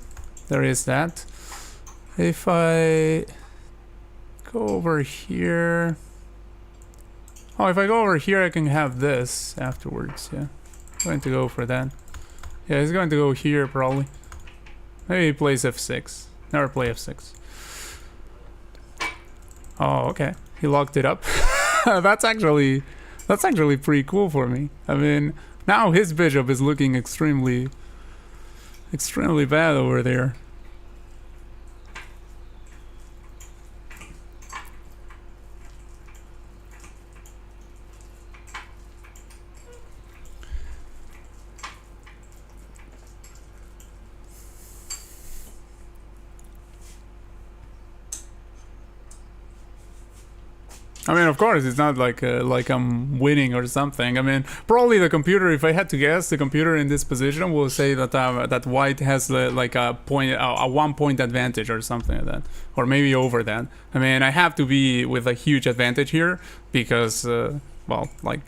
there is that. If I go over here... Oh, if I go over here, I can have this afterwards, yeah. I'm going to go for that. Yeah, he's going to go here, probably. Maybe he plays f6. Never play f6. Oh, okay. He locked it up. That's actually pretty cool for me. I mean, now his bishop is looking extremely bad over there. I mean, of course, it's not like I'm winning or something. I mean, probably the computer, if I had to guess, the computer in this position will say that that white has like a 1 point advantage or something like that, or maybe over that. I mean, I have to be with a huge advantage here because, well, like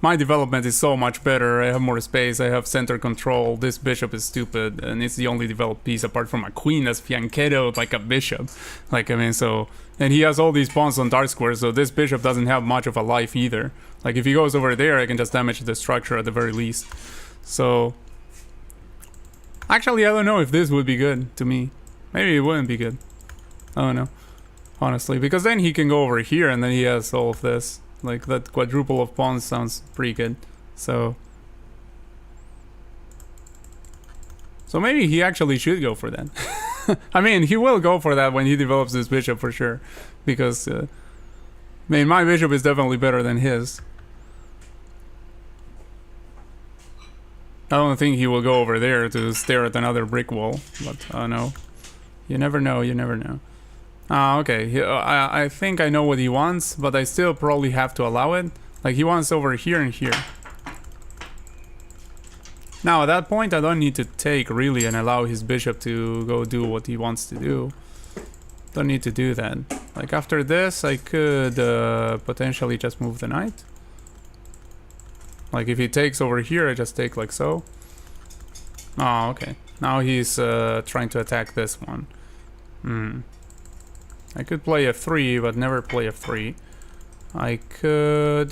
my development is so much better. I have more space. I have center control. This bishop is stupid, and it's the only developed piece apart from a queen that's fianchettoed like a bishop. Like, I mean, so. And he has all these pawns on dark squares, so this bishop doesn't have much of a life either. Like, if he goes over there, I can just damage the structure at the very least. So... Actually, I don't know if this would be good to me. Maybe it wouldn't be good. I don't know. Honestly, because then he can go over here and then he has all of this. Like, that quadruple of pawns sounds pretty good. So maybe he actually should go for that. I mean, he will go for that when he develops his bishop for sure. Because, I mean, my bishop is definitely better than his. I don't think he will go over there to stare at another brick wall. But, no. You never know, you never know. Okay. I think I know what he wants, but I still probably have to allow it. Like, he wants over here and here. Now, at that point, I don't need to take, really, and allow his bishop to go do what he wants to do. Don't need to do that. Like, after this, I could potentially just move the knight. Like, if he takes over here, I just take like so. Oh, okay. Now he's trying to attack this one. I could play f3, but never play f3. I could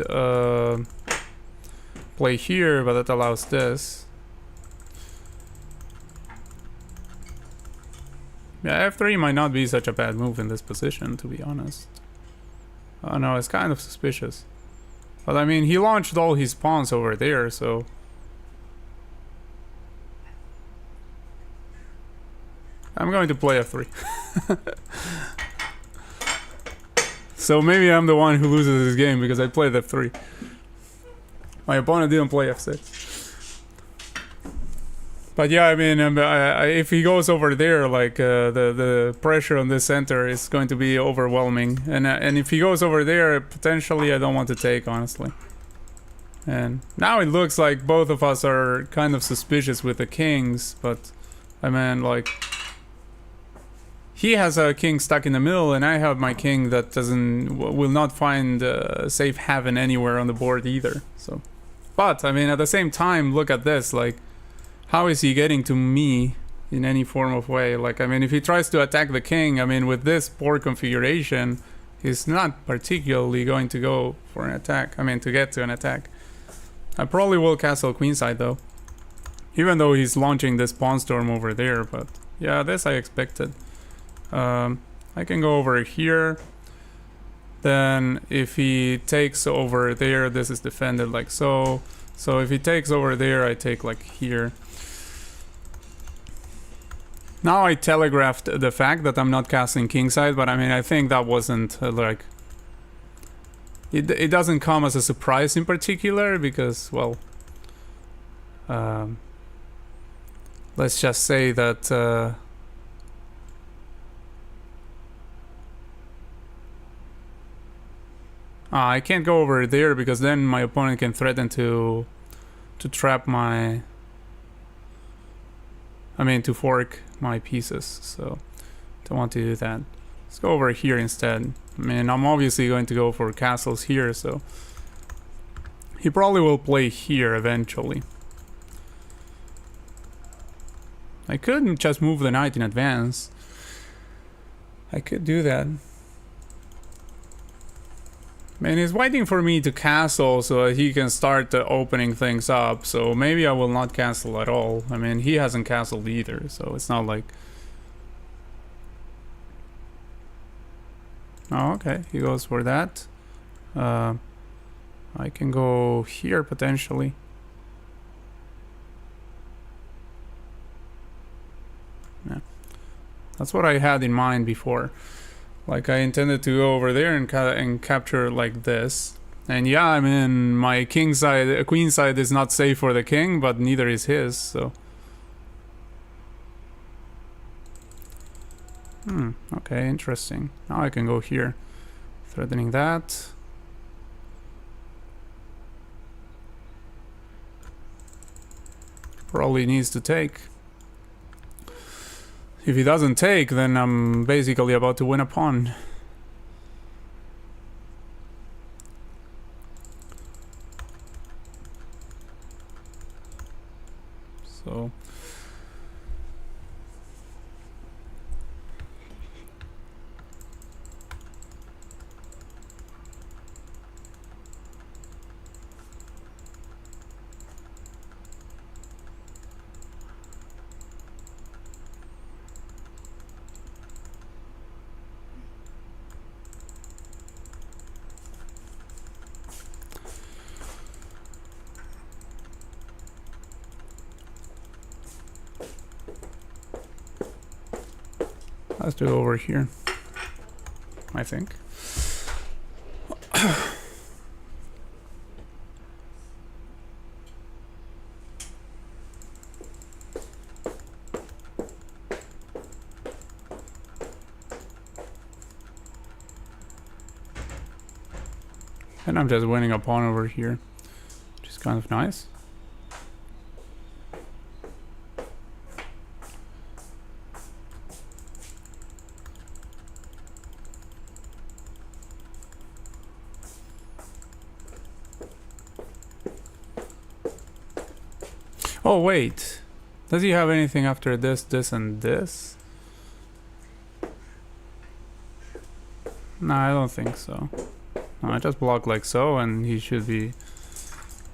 play here, but that allows this. Yeah, f3 might not be such a bad move in this position, to be honest. Oh no, it's kind of suspicious. But I mean, he launched all his pawns over there, so... I'm going to play f3. So maybe I'm the one who loses this game because I played f3. My opponent didn't play f6. But yeah, I mean, if he goes over there, like the pressure on this center is going to be overwhelming, and if he goes over there, potentially I don't want to take, honestly. And now it looks like both of us are kind of suspicious with the kings, but I mean, like, he has a king stuck in the middle, and I have my king that will not find safe haven anywhere on the board either. So, but I mean, at the same time, look at this. Like, how is he getting to me in any form of way? Like, I mean, if he tries to attack the king, I mean, with this board configuration, he's not particularly going to go for an attack. I mean, to get to an attack. I probably will castle queenside though, even though he's launching this pawn storm over there. But yeah, this I expected. I can go over here. Then if he takes over there, this is defended like so. So if he takes over there, I take like here. Now I telegraphed the fact that I'm not castling kingside, but I mean, I think that wasn't like... It doesn't come as a surprise in particular because, well... let's just say that... I can't go over there because then my opponent can threaten to trap my... I mean, to fork my pieces, so don't want to do that. Let's go over here instead. I mean, I'm obviously going to go for castles here, so he probably will play here eventually. I could just move the knight in advance. I could do that. I mean, he's waiting for me to castle so that he can start opening things up, so maybe I will not castle at all. I mean, he hasn't castled either, so it's not like... Oh, okay, he goes for that. I can go here potentially. Yeah. That's what I had in mind before. Like, I intended to go over there and capture like this. And yeah, I mean, my king side, queen side is not safe for the king, but neither is his, so... Okay, interesting. Now I can go here. Threatening that. Probably needs to take. If he doesn't take, then I'm basically about to win a pawn. So... Let's do it over here, I think. And I'm just winning a pawn over here, which is kind of nice. Oh wait, does he have anything after this, this, and this? No, I don't think so. No, I just block like so, and he should be...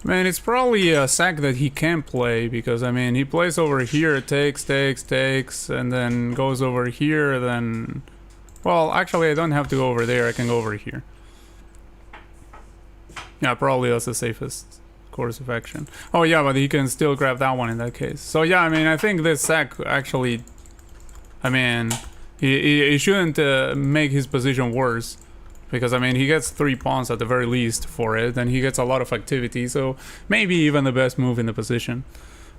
I mean, it's probably a sack that he can play, because, I mean, he plays over here, takes, and then goes over here, then... Well, actually, I don't have to go over there, I can go over here. Yeah, probably that's the safest course of action. Oh yeah, but he can still grab that one in that case. So yeah, I mean, I think this sack actually... I mean, he shouldn't make his position worse. Because, I mean, he gets 3 pawns at the very least for it, and he gets a lot of activity, so maybe even the best move in the position.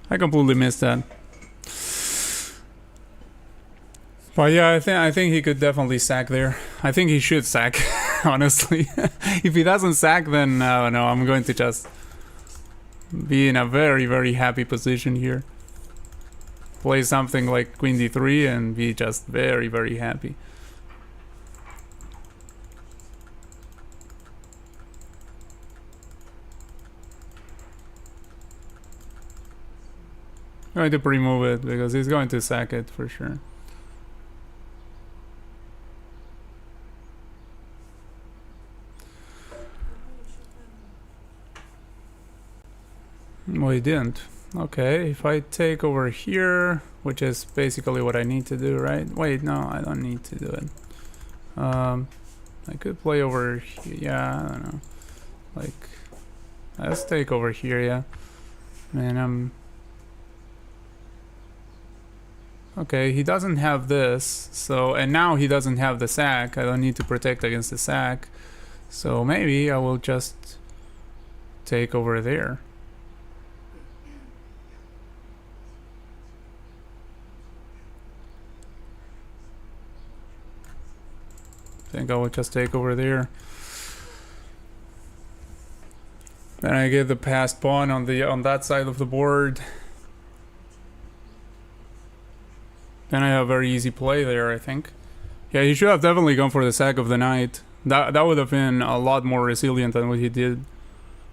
I completely missed that. But yeah, I think he could definitely sack there. I think he should sack, honestly. If he doesn't sack, then no, I'm going to just be in a very, very happy position here. Play something like queen d3 and be just very, very happy. I'm going to pre-move it because he's going to sack it for sure. Well, he didn't. Okay, if I take over here, which is basically what I need to do, right? Wait, no, I don't need to do it. I could play over here. Yeah, I don't know. Like, let's take over here, yeah. Man, okay, he doesn't have this, so, and now he doesn't have the sack. I don't need to protect against the sack. So maybe I will just take over there. I think I will just take over there. Then I get the passed pawn on that side of the board. Then I have a very easy play there, I think. Yeah, he should have definitely gone for the sack of the knight. That would have been a lot more resilient than what he did.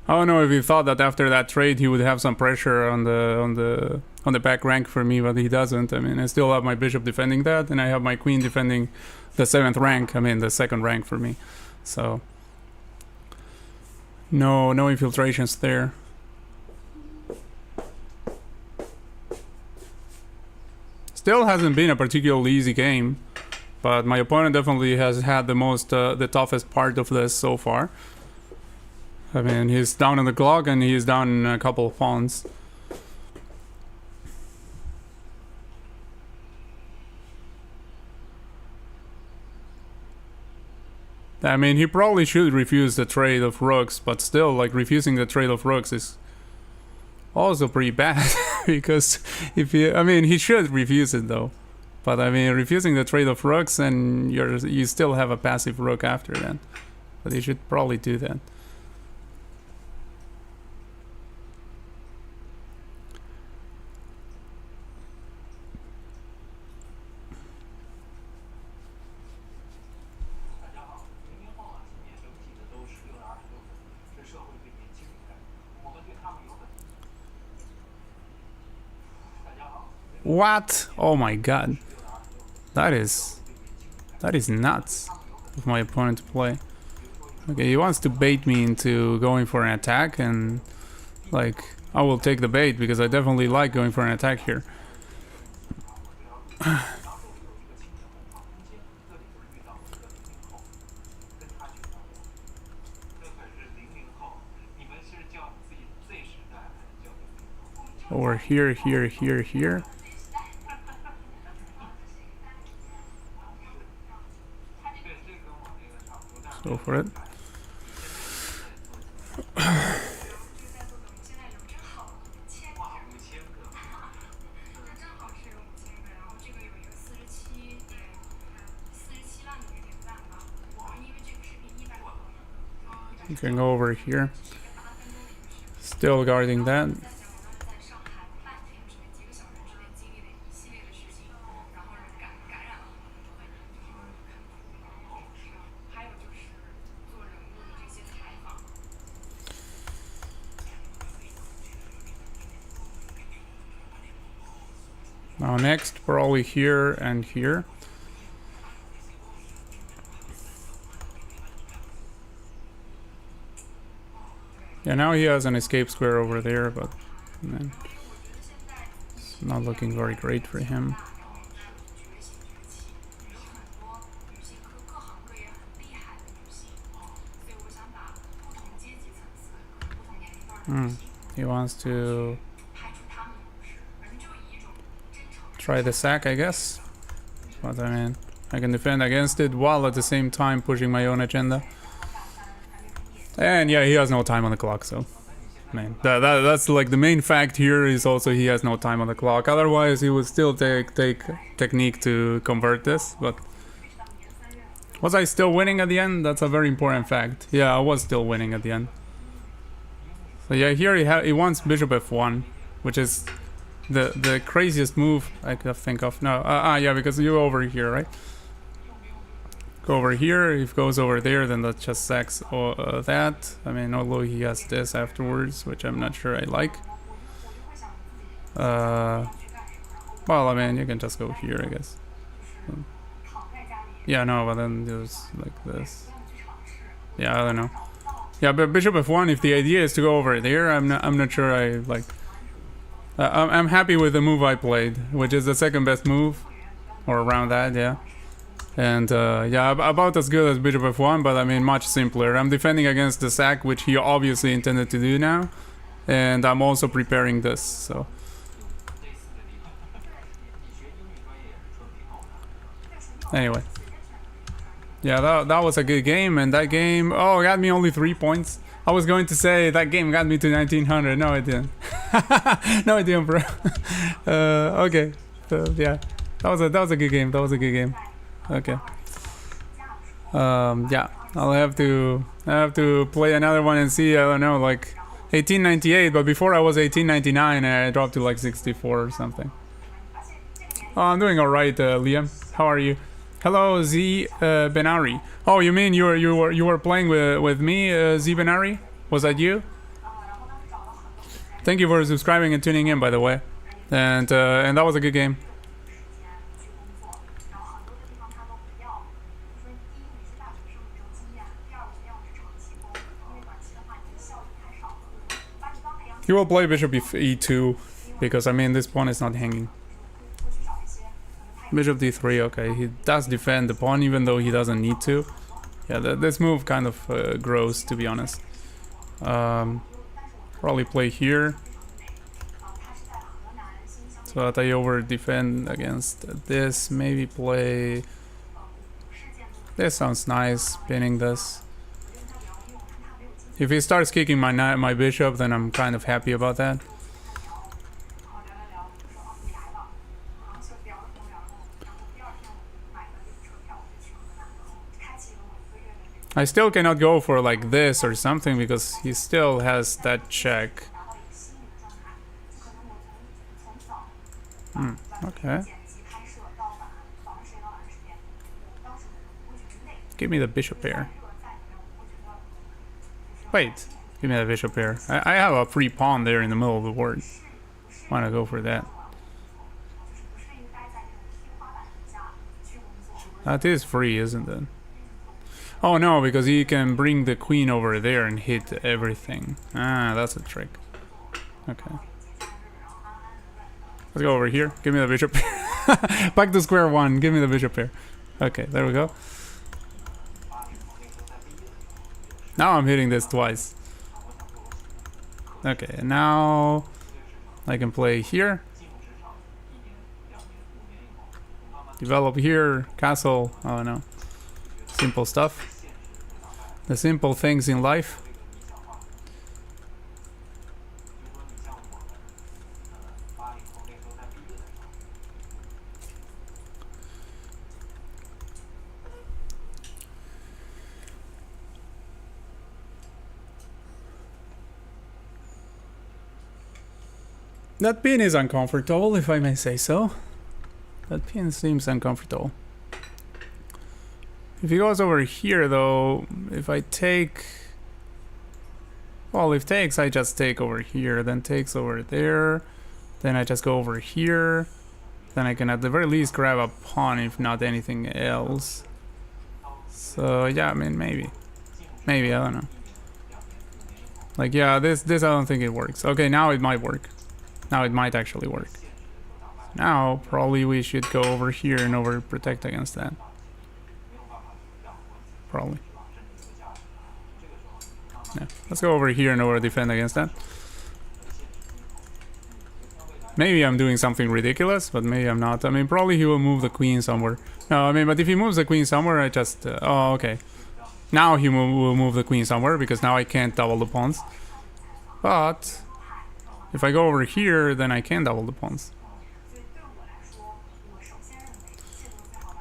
I don't know if he thought that after that trade he would have some pressure on the back rank for me, but he doesn't. I mean, I still have my bishop defending that, and I have my queen defending the 7th rank. I mean, the 2nd rank for me. So no infiltrations there. Still hasn't been a particularly easy game, but my opponent definitely has had the toughest part of this so far. I mean, he's down on the clock and he's down a couple of pawns. I mean, he probably should refuse the trade of rooks, but still, like, refusing the trade of rooks is also pretty bad. Because if I mean, he should refuse it though. But I mean, refusing the trade of rooks and you still have a passive rook after that. But he should probably do that. What? Oh my god. That is nuts of my opponent to play. Okay, he wants to bait me into going for an attack, and like, I will take the bait because I definitely like going for an attack here. Over here, here. Go for it. You can go over here. Still guarding that. Now next, probably here and here. Yeah, now he has an escape square over there, but man, it's not looking very great for him. He wants to try the sack, I guess. But I mean, I can defend against it while at the same time pushing my own agenda. And yeah, he has no time on the clock, so man, that's like the main fact here is also he has no time on the clock. Otherwise, he would still take technique to convert this. But was I still winning at the end? That's a very important fact. Yeah, I was still winning at the end. So yeah, here he wants bishop f1, which is the craziest move I could think of. No, yeah, because you're over here, right? Go over here. If goes over there, then that just sacks that. I mean, although he has this afterwards, which I'm not sure I like. Well, I mean, you can just go here, I guess. Yeah, no, but then there's like this. Yeah, I don't know. Yeah, but bishop f1. If the idea is to go over there, I'm not sure I like. I'm happy with the move I played, which is the second best move, or around that, yeah. And yeah, about as good as bishop f1, but I mean much simpler. I'm defending against the sack, which he obviously intended to do now, and I'm also preparing this. So anyway, yeah, that was a good game, and that game, oh, it got me only 3 points. I was going to say that game got me to 1900. No, it didn't. No, it didn't, bro. Okay, so, yeah, that was a good game. That was a good game. Okay. Yeah, I'll have to play another one and see. I don't know, like 1898. But before I was 1899, and I dropped to like 64 or something. Oh, I'm doing all right, Liam. How are you? Hello, Z Benari. Oh, you mean you were playing with me, Z Benari? Was that you? Thank you for subscribing and tuning in, by the way. And that was a good game. He will play bishop e2 because I mean this pawn is not hanging. Bishop d3, okay, he does defend the pawn even though he doesn't need to. Yeah, this move kind of gross, to be honest. Probably play here so that I over defend against this. Maybe play this. Sounds nice, pinning this. If he starts kicking my bishop, then I'm kind of happy about that. I still cannot go for like this or something because he still has that check. Okay. Give me the bishop pair. Wait, give me the bishop pair. I have a free pawn there in the middle of the board. Wanna go for that? That is free, isn't it? Oh no, because he can bring the queen over there and hit everything. Ah, that's a trick. Okay. Let's go over here. Give me the bishop pair. Back to square one. Give me the bishop pair. Okay, there we go. Now I'm hitting this twice. Okay, and now I can play here. Develop here. Castle. Oh no. Simple stuff. The simple things in life. That pin is uncomfortable, if I may say so. That pin seems uncomfortable. If he goes over here, though, if I take... Well, if takes, I just take over here, then takes over there, then I just go over here, then I can at the very least grab a pawn, if not anything else. So, yeah, I mean, maybe. Maybe, I don't know. Like, yeah, this I don't think it works. Okay, now it might work. Now it might actually work. Now, probably we should go over here and overprotect against that. Probably. Yeah, let's go over here and over defend against that. Maybe I'm doing something ridiculous, but maybe I'm not. I mean, probably he will move the queen somewhere. No, I mean, but if he moves the queen somewhere, I just... oh, okay. Now he will move the queen somewhere, because now I can't double the pawns. But... if I go over here, then I can double the pawns.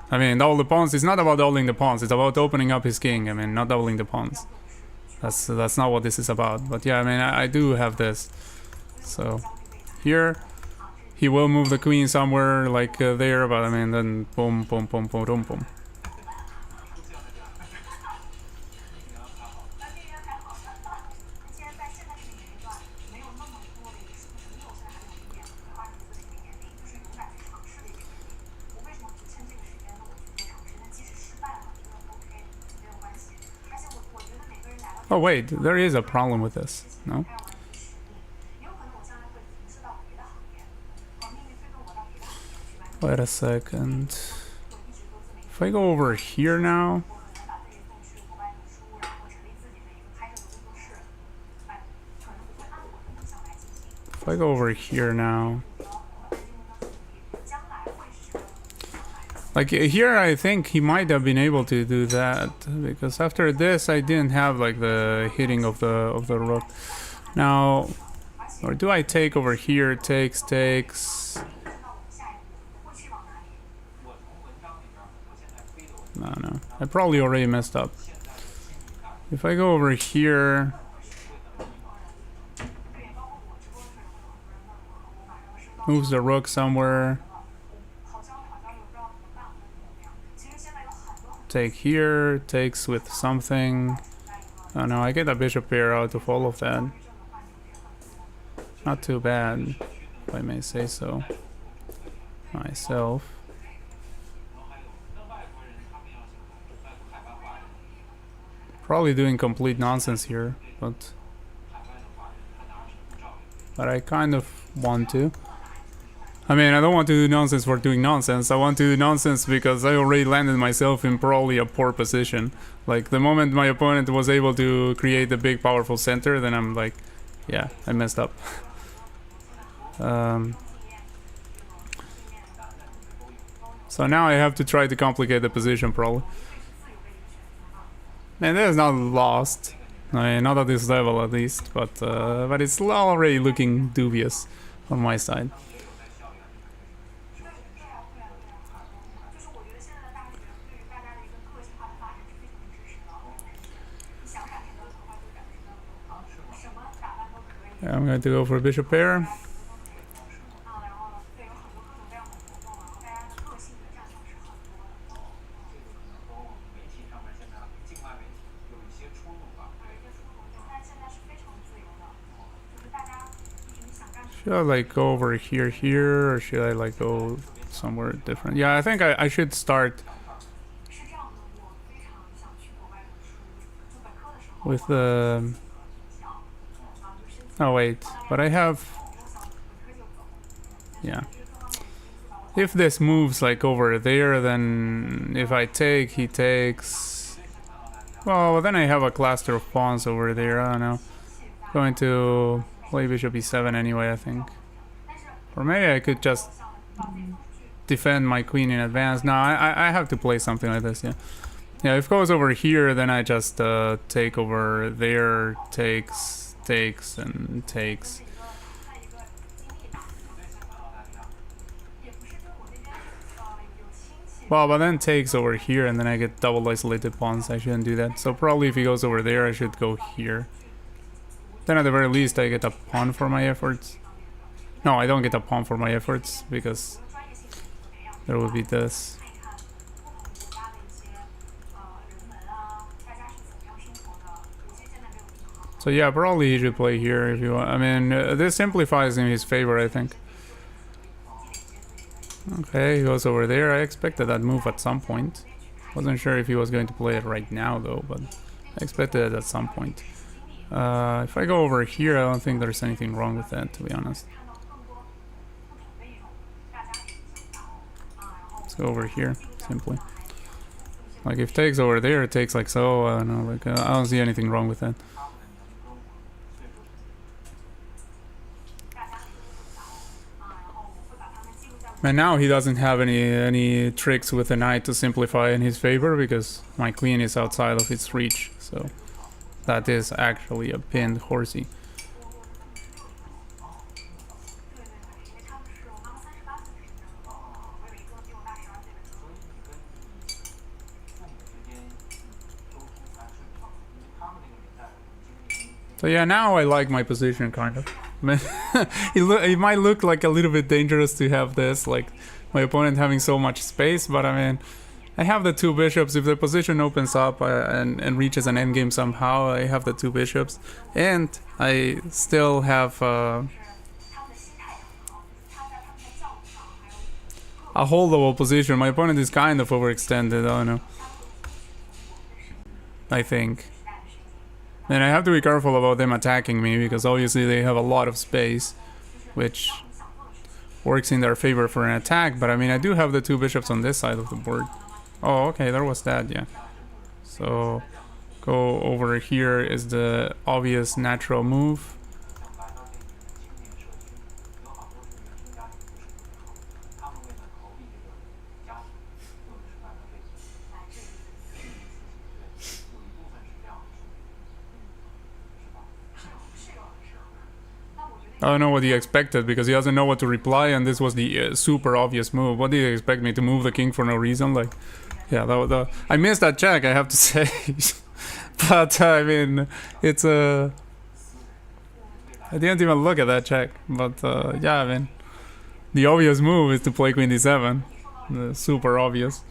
I mean, double the pawns is not about doubling the pawns, it's about opening up his king. I mean, not doubling the pawns. That's not what this is about. But yeah, I mean, I do have this. So here he will move the queen somewhere like there, but I mean, then boom, boom, boom, boom, boom, boom. Oh wait, there is a problem with this. No? Wait a second. If I go over here now... If I go over here now... Like here I think he might have been able to do that, because after this I didn't have like the hitting of the rook. Now, or do I take over here? Takes. No. I probably already messed up. If I go over here, moves the rook somewhere. Take here, takes with something. Oh no, I get a bishop pair out of all of that. Not too bad, if I may say so myself. Probably doing complete nonsense here, but I kind of want to. I mean, I don't want to do nonsense for doing nonsense. I want to do nonsense because I already landed myself in probably a poor position. Like, the moment my opponent was able to create a big, powerful center, then I'm like, yeah, I messed up. So now I have to try to complicate the position, probably. And that is not lost. I mean, not at this level, at least. But it's already looking dubious on my side. I'm going to go for a bishop pair. Should I like go over here, or should I like go somewhere different? Yeah, I think I should start with the... Oh wait, but I have... Yeah. If this moves like over there, then if I take, he takes... Well, then I have a cluster of pawns over there, I don't know. Going to play bishop e7 anyway, I think. Or maybe I could just defend my queen in advance. No, I have to play something like this, yeah. Yeah, if it goes over here, then I just take over there, takes, and takes. Well, but then takes over here, and then I get double isolated pawns. I shouldn't do that. So probably if he goes over there, I should go here. Then at the very least, I get a pawn for my efforts. No, I don't get a pawn for my efforts, because there will be this. So yeah, probably he should play here if you want. I mean, this simplifies in his favor, I think. Okay, he goes over there. I expected that move at some point. Wasn't sure if he was going to play it right now, though, but I expected it at some point. If I go over here, I don't think there's anything wrong with that, to be honest. Let's go over here, simply. Like, if takes over there, it takes like so. I don't know, like, I don't see anything wrong with that. And now he doesn't have any tricks with the knight to simplify in his favor, because my queen is outside of its reach, so that is actually a pinned horsey. So yeah, now I like my position kind of. I mean, it might look like a little bit dangerous to have this, like my opponent having so much space, but I mean, I have the two bishops. If the position opens up and reaches an endgame somehow, I have the two bishops, and I still have a holdable position. My opponent is kind of overextended. I don't know. I think. And I have to be careful about them attacking me because obviously they have a lot of space, which works in their favor for an attack. But I mean, I do have the two bishops on this side of the board. Oh, okay, there was that, yeah. So go over here is the obvious natural move. I don't know what he expected because he doesn't know what to reply, and this was the super obvious move. What did he expect me to move the king for no reason? Like, yeah, I missed that check, I have to say. But I mean, it's I didn't even look at that check. But yeah, I mean, the obvious move is to play queen d7. Super obvious.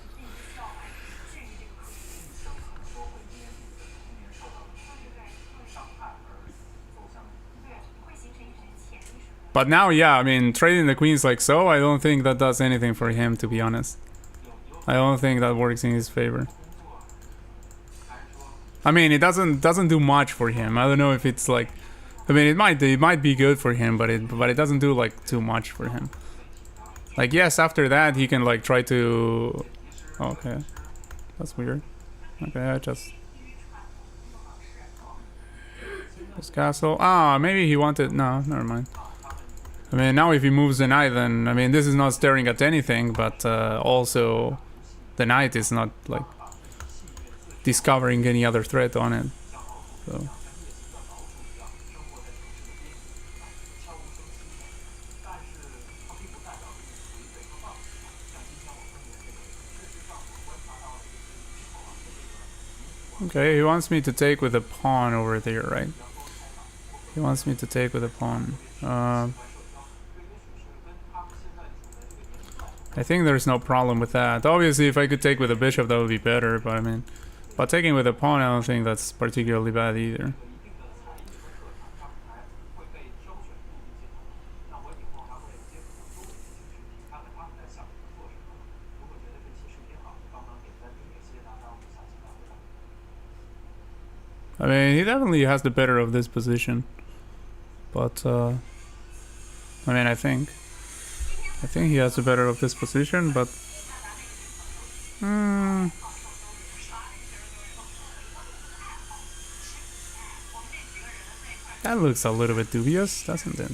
But now, yeah, I mean, trading the queens like so, I don't think that does anything for him, to be honest. I don't think that works in his favor. I mean, it doesn't do much for him. I don't know if it's like, I mean, it might be good for him, but it doesn't do like too much for him. Like, yes, after that he can like try to. Okay, that's weird. Okay, I just this castle. Ah, maybe he wanted. No, never mind. I mean, now if he moves the knight, then I mean, this is not staring at anything, but also the knight is not like discovering any other threat on it. So. Okay, he wants me to take with a pawn over there, right? He wants me to take with a pawn. I think there's no problem with that. Obviously, if I could take with a bishop, that would be better, but I mean... But taking with a pawn, I don't think that's particularly bad either. I mean, he definitely has the better of this position. But, I mean, I think he has the better of this position, but... That looks a little bit dubious, doesn't it?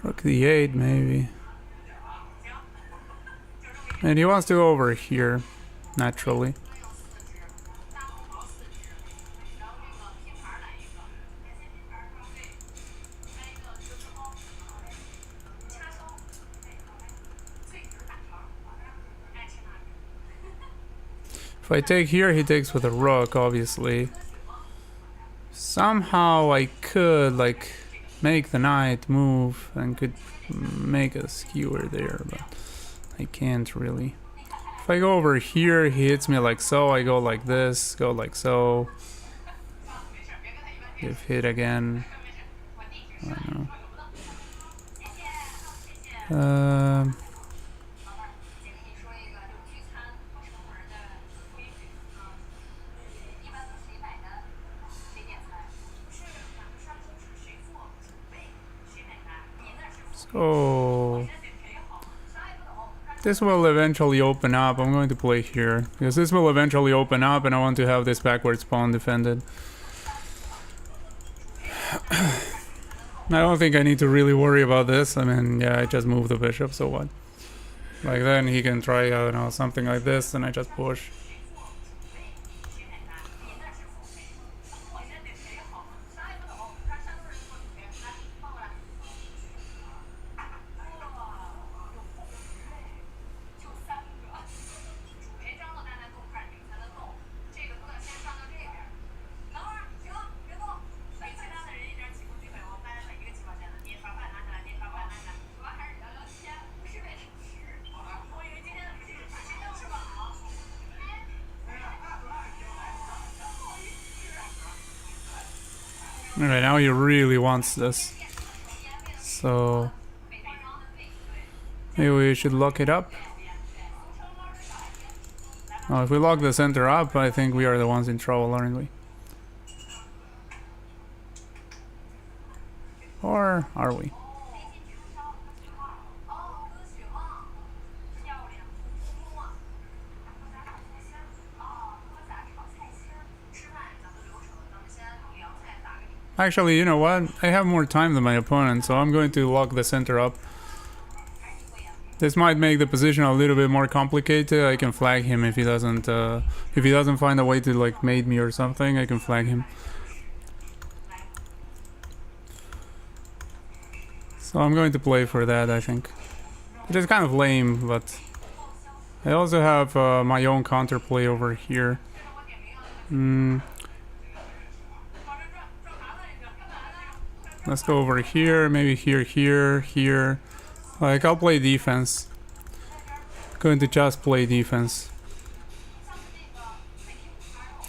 Rook d8, maybe. And he wants to go over here, naturally. If I take here, he takes with a rook, obviously. Somehow I could, like, make the knight move and could make a skewer there, but I can't really. If I go over here, he hits me like so, I go like this, go like so. If hit again. I don't know. So This will eventually open up. I'm going to play here because this will eventually open up and I want to have this backwards pawn defended. I don't think I need to really worry about this. I mean, yeah, I just move the bishop, so what? Like then he can try, I don't know, something like this and I just push. Alright, now he really wants this. So maybe we should lock it up. Oh, if we lock the center up, I think we are the ones in trouble, aren't we? Or are we? Actually, you know what? I have more time than my opponent, so I'm going to lock the center up. This might make the position a little bit more complicated. I can flag him if he doesn't find a way to like mate me or something. I can flag him. So I'm going to play for that, I think. It is kind of lame, but I also have my own counterplay over here. Let's go over here, maybe here, here. Like, I'll play defense. Going to just play defense.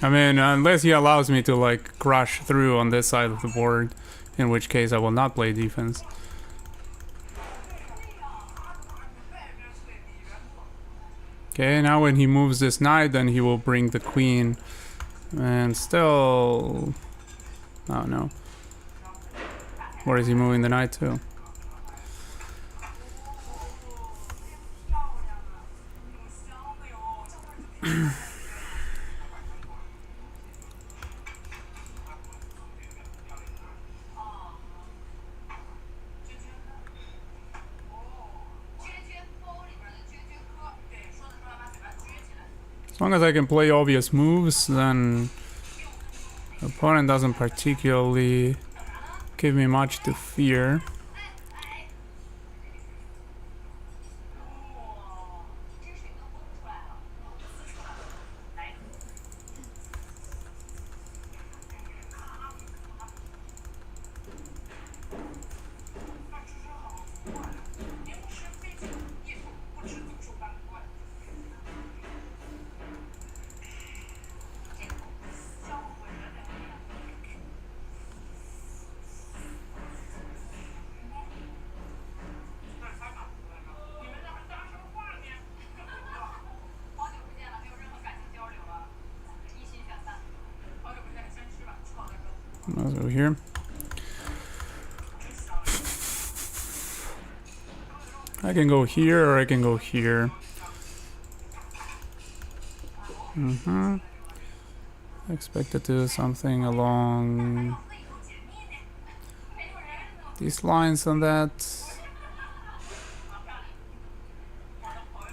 I mean, unless he allows me to, like, crush through on this side of the board, in which case I will not play defense. Okay, now when he moves this knight, then he will bring the queen. And still... oh, no. Where is he moving the knight to? As long as I can play obvious moves, then the opponent doesn't particularly give me much to fear. Let's go here. I can go here or I can go here. I expected to do something along these lines on that.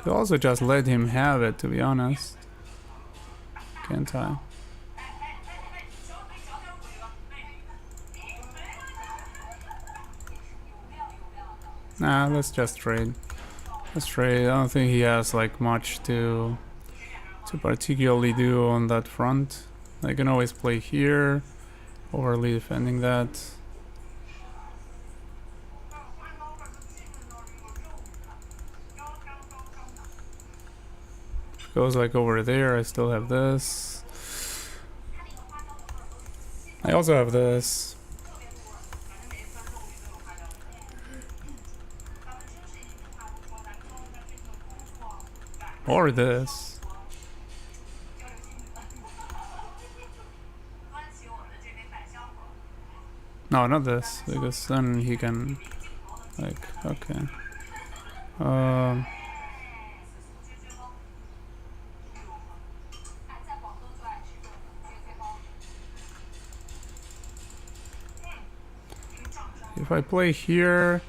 Could also just let him have it, to be honest. Can't I? Nah, let's just trade. Let's trade. I don't think he has like much to particularly do on that front. I can always play here, overly defending that. Goes like over there. I still have this. I also have this. Or this. No, not this, because then he can, like, okay. if I play here,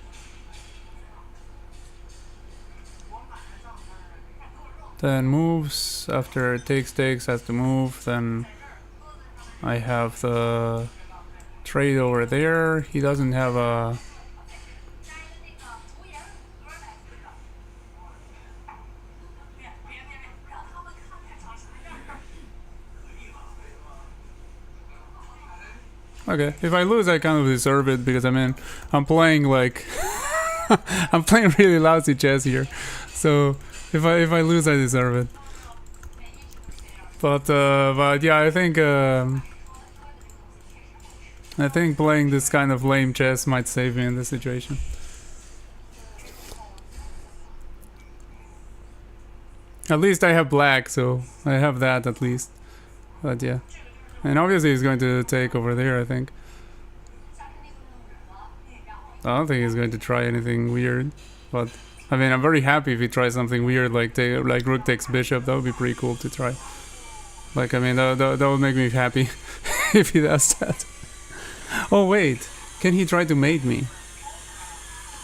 then moves after takes has to move, then I have the trade over there. He doesn't have a... Okay, if I lose, I kind of deserve it because I mean, I'm playing like I'm playing really lousy chess here, so if I lose, I deserve it. But yeah, I think playing this kind of lame chess might save me in this situation. At least I have black, so I have that at least. But yeah. And obviously he's going to take over there, I think. I don't think he's going to try anything weird. But, I mean, I'm very happy if he tries something weird like rook takes bishop. That would be pretty cool to try. Like, I mean, that would make me happy if he does that. Oh, wait. Can he try to mate me?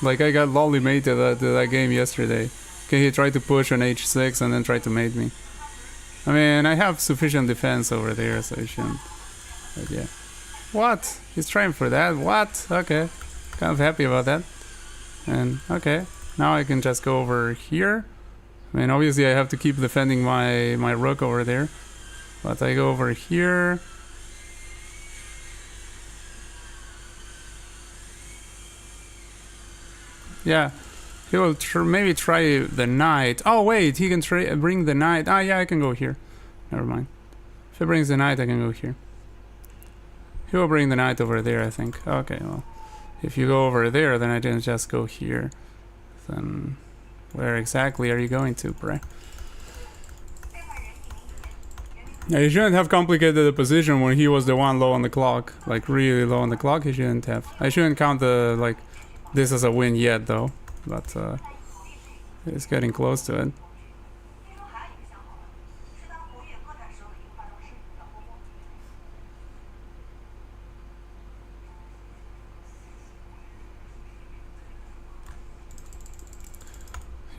Like, I got lolly mated at that game yesterday. Can he try to push on h6 and then try to mate me? I mean, I have sufficient defense over there, so I shouldn't. But yeah. What? He's trying for that? What? Okay. Kind of happy about that. And, okay. Now I can just go over here. I mean, obviously I have to keep defending my rook over there. But I go over here. Yeah. He will maybe try the knight. Oh wait, he can bring the knight. Ah yeah, I can go here. Never mind. If he brings the knight, I can go here. He will bring the knight over there, I think. Okay, well. If you go over there, then I didn't just go here. Then where exactly are you going to, Bray? Yeah, you shouldn't have complicated the position when he was the one low on the clock. Like really low on the clock, he shouldn't have. I shouldn't count the like this as a win yet though. But it's getting close to it.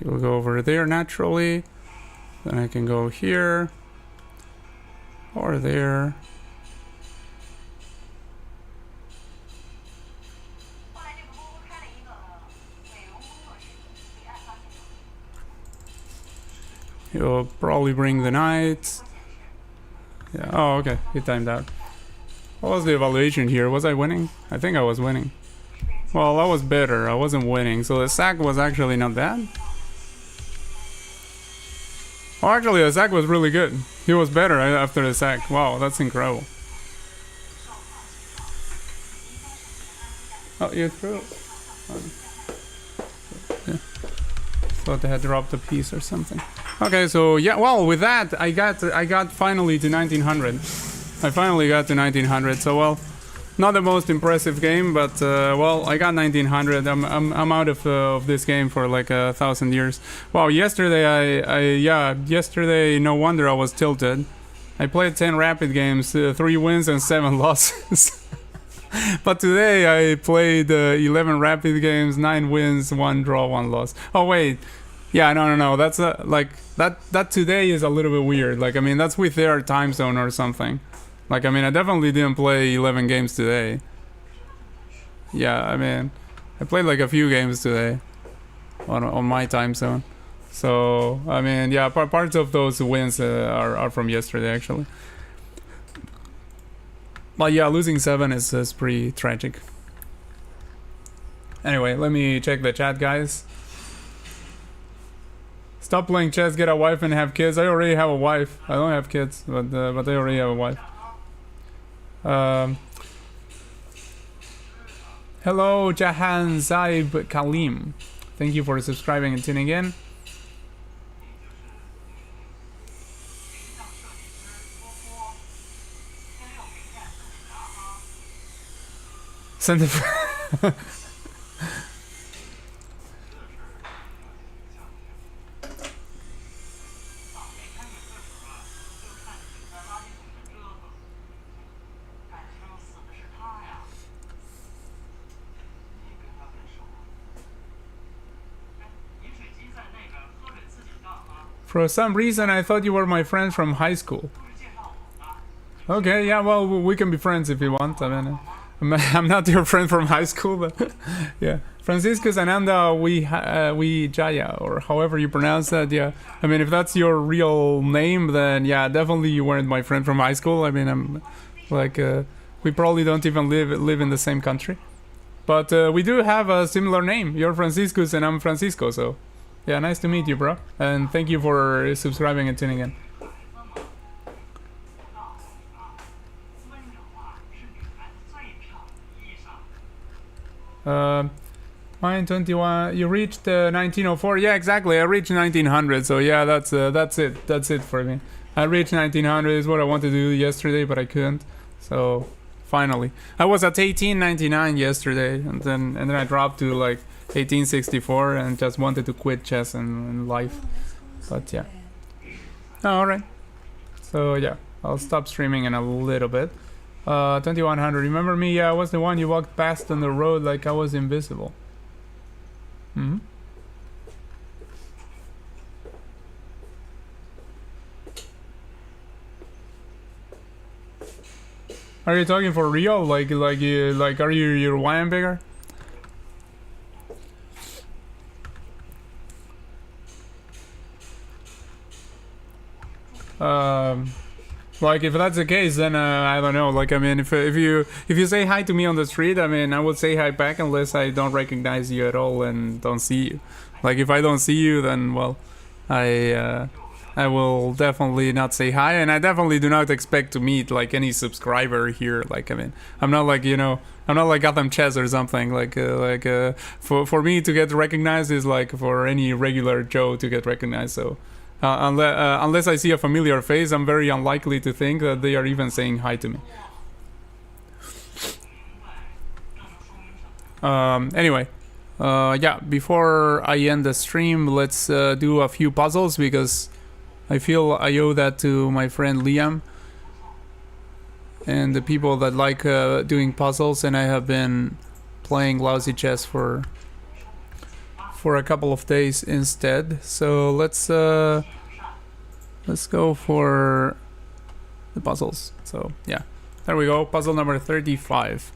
He'll go over there naturally. Then I can go here. Or there. He'll probably bring the knight. Yeah. Oh, okay. He timed out. What was the evaluation here? Was I winning? I think I was winning. Well, I was better. I wasn't winning. So the sack was actually not bad. Oh, actually, the sack was really good. He was better after the sack. Wow, that's incredible. Oh, you threw. Yeah. Thought they had dropped a piece or something. Okay, so yeah, well, with that, I got finally to 1900. I finally got to 1900. So well, not the most impressive game, but well, I got 1900. I'm out of this game for like 1,000 years. Wow, yesterday yesterday no wonder I was tilted. I played 10 rapid games, 3 wins and 7 losses. But today I played 11 rapid games, 9 wins, 1 draw, 1 loss. Oh wait. Yeah, no. That's like that today is a little bit weird. Like I mean, that's with their time zone or something. Like I mean, I definitely didn't play 11 games today. Yeah, I mean, I played like a few games today on my time zone. So I mean, yeah, parts of those wins are from yesterday actually. But yeah, losing 7 is pretty tragic. Anyway, let me check the chat, guys. Stop playing chess, get a wife and have kids. I already have a wife. I don't have kids, but I already have a wife. Hello, Jahan Zaib Kalim. Thank you for subscribing and tuning in. Send it. For some reason, I thought you were my friend from high school. Okay, yeah, well, we can be friends if you want. I mean, I'm not your friend from high school, but yeah. Francisco Sananda we Jaya, or however you pronounce that, yeah. I mean, if that's your real name, then yeah, definitely you weren't my friend from high school. I mean, I'm like, we probably don't even live in the same country. But we do have a similar name. You're Franciscus and I'm Francisco, so yeah, nice to meet you, bro. And thank you for subscribing and tuning in. Mine 21. You reached 1904. Yeah, exactly. I reached 1900. So yeah, that's it. That's it for me. I reached 1900 is what I wanted to do yesterday, but I couldn't. So finally, I was at 1899 yesterday, and then I dropped to like 1864, and just wanted to quit chess and life. But yeah. Oh, all right. So yeah, I'll stop streaming in a little bit. 2100. Remember me? Yeah, I was the one you walked past on the road like I was invisible. Hmm. Are you talking for real? Like are you your YM bigger? Like if that's the case, then I don't know. Like I mean, if you say hi to me on the street, I mean I would say hi back unless I don't recognize you at all and don't see you. Like if I don't see you, then well, I will definitely not say hi, and I definitely do not expect to meet like any subscriber here. Like I mean, I'm not like I'm not like Gotham Chess or something. For me to get recognized is like for any regular Joe to get recognized. So. Unless I see a familiar face, I'm very unlikely to think that they are even saying hi to me. Anyway, yeah, before I end the stream, let's do a few puzzles because I feel I owe that to my friend Liam and the people that like doing puzzles, and I have been playing lousy chess for a couple of days instead. So let's go for the puzzles. So yeah, there we go. Puzzle number 35.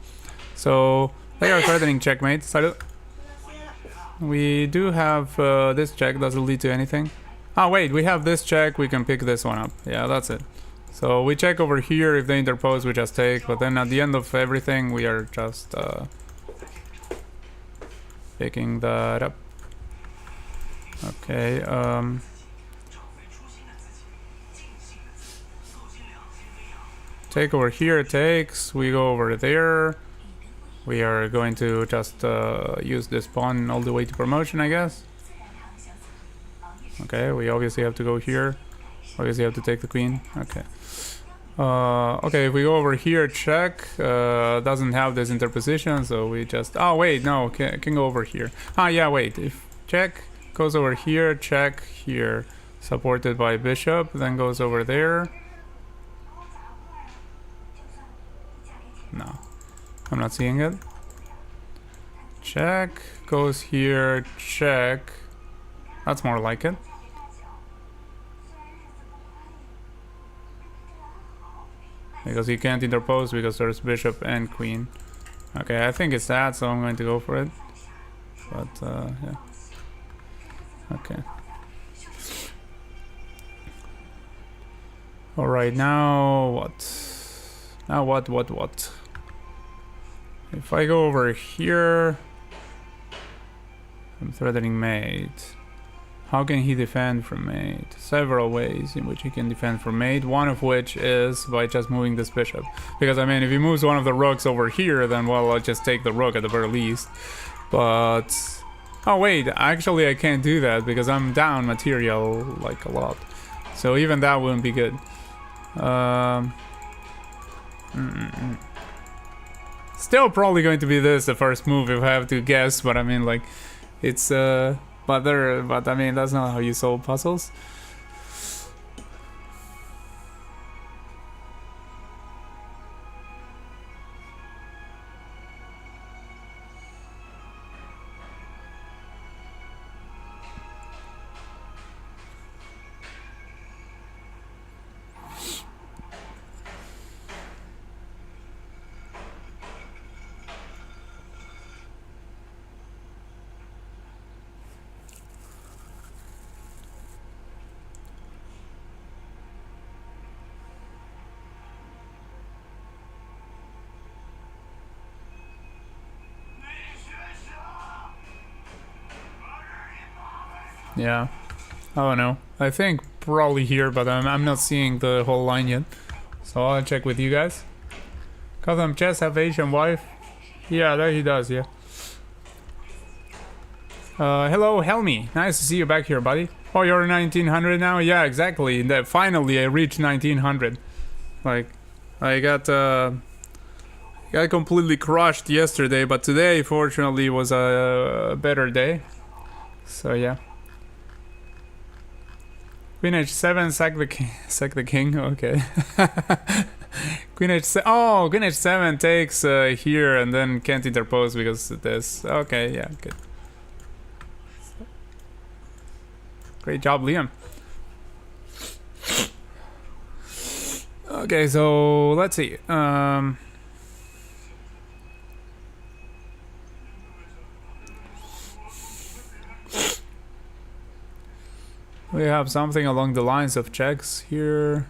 So they are threatening checkmate. Salut. We do have this check. Doesn't lead to anything. Ah wait, we have this check. We can pick this one up. Yeah, that's it. So we check over here. If they interpose, we just take. But then at the end of everything, we are just picking that up. Okay, take over here, takes, we go over there. We are going to just use this pawn all the way to promotion, I guess. Okay, we obviously have to go here. Obviously have to take the queen, okay. Okay, if we go over here, check, doesn't have this interposition, so we just, oh wait, no, can go over here. Ah yeah, wait, if check, goes over here, check here, supported by bishop, then goes over there. No, I'm not seeing it. Check, goes here, check. That's more like it. Because you can't interpose because there's bishop and queen. Okay, I think it's that, so I'm going to go for it. But, yeah. Okay. Alright, now what? Now what? If I go over here, I'm threatening mate. How can he defend from mate? Several ways in which he can defend from mate, one of which is by just moving this bishop. Because I mean, if he moves one of the rooks over here, then well, I'll just take the rook at the very least. But... oh wait, actually I can't do that because I'm down material like a lot. So even that wouldn't be good. Still probably going to be this the first move if I have to guess, but I mean like it's but I mean that's not how you solve puzzles. Yeah. I don't know. I think probably here, but I'm not seeing the whole line yet. So I'll check with you guys. Gotham Chess have Asian wife? Yeah, that he does, yeah. Hello, Helmy. Nice to see you back here, buddy. Oh, you're 1900 now? Yeah, exactly. Finally, I reached 1900. Like, I got completely crushed yesterday, but today, fortunately, was a better day. So yeah. Queen h7, sack the king. Sack the king. Okay. Queen h7. Oh, Queen h7 takes here and then can't interpose because of this. Okay, yeah, good. Great job, Liam. Okay, so let's see. We have something along the lines of checks here.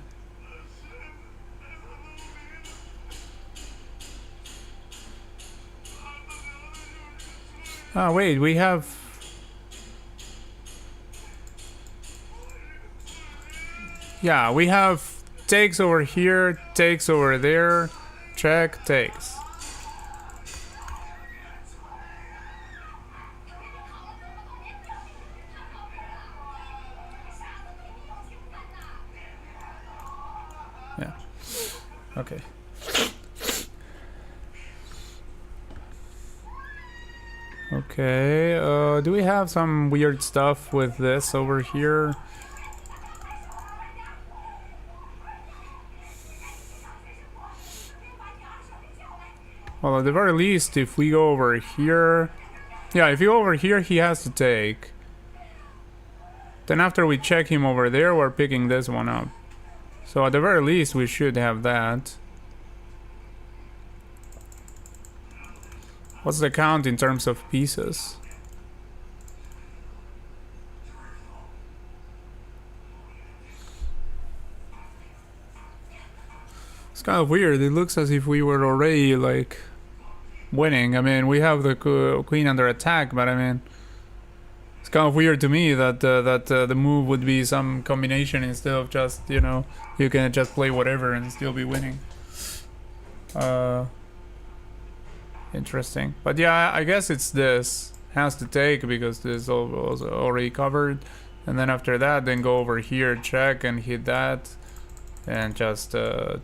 Oh, wait, we have... Yeah, we have takes over here, takes over there, check, takes. Yeah. Okay. Okay, do we have some weird stuff with this over here? Well, at the very least, if we go over here... Yeah, if you go over here, he has to take. Then after we check him over there, we're picking this one up. So at the very least, we should have that. What's the count in terms of pieces? It's kind of weird. It looks as if we were already, like, winning. I mean, we have the queen under attack, but I mean... It's kind of weird to me that the move would be some combination instead of just, you know, you can just play whatever and still be winning. Interesting. But yeah, I guess it's this. Has to take because this was already covered. And then after that, then go over here, check and hit that. And just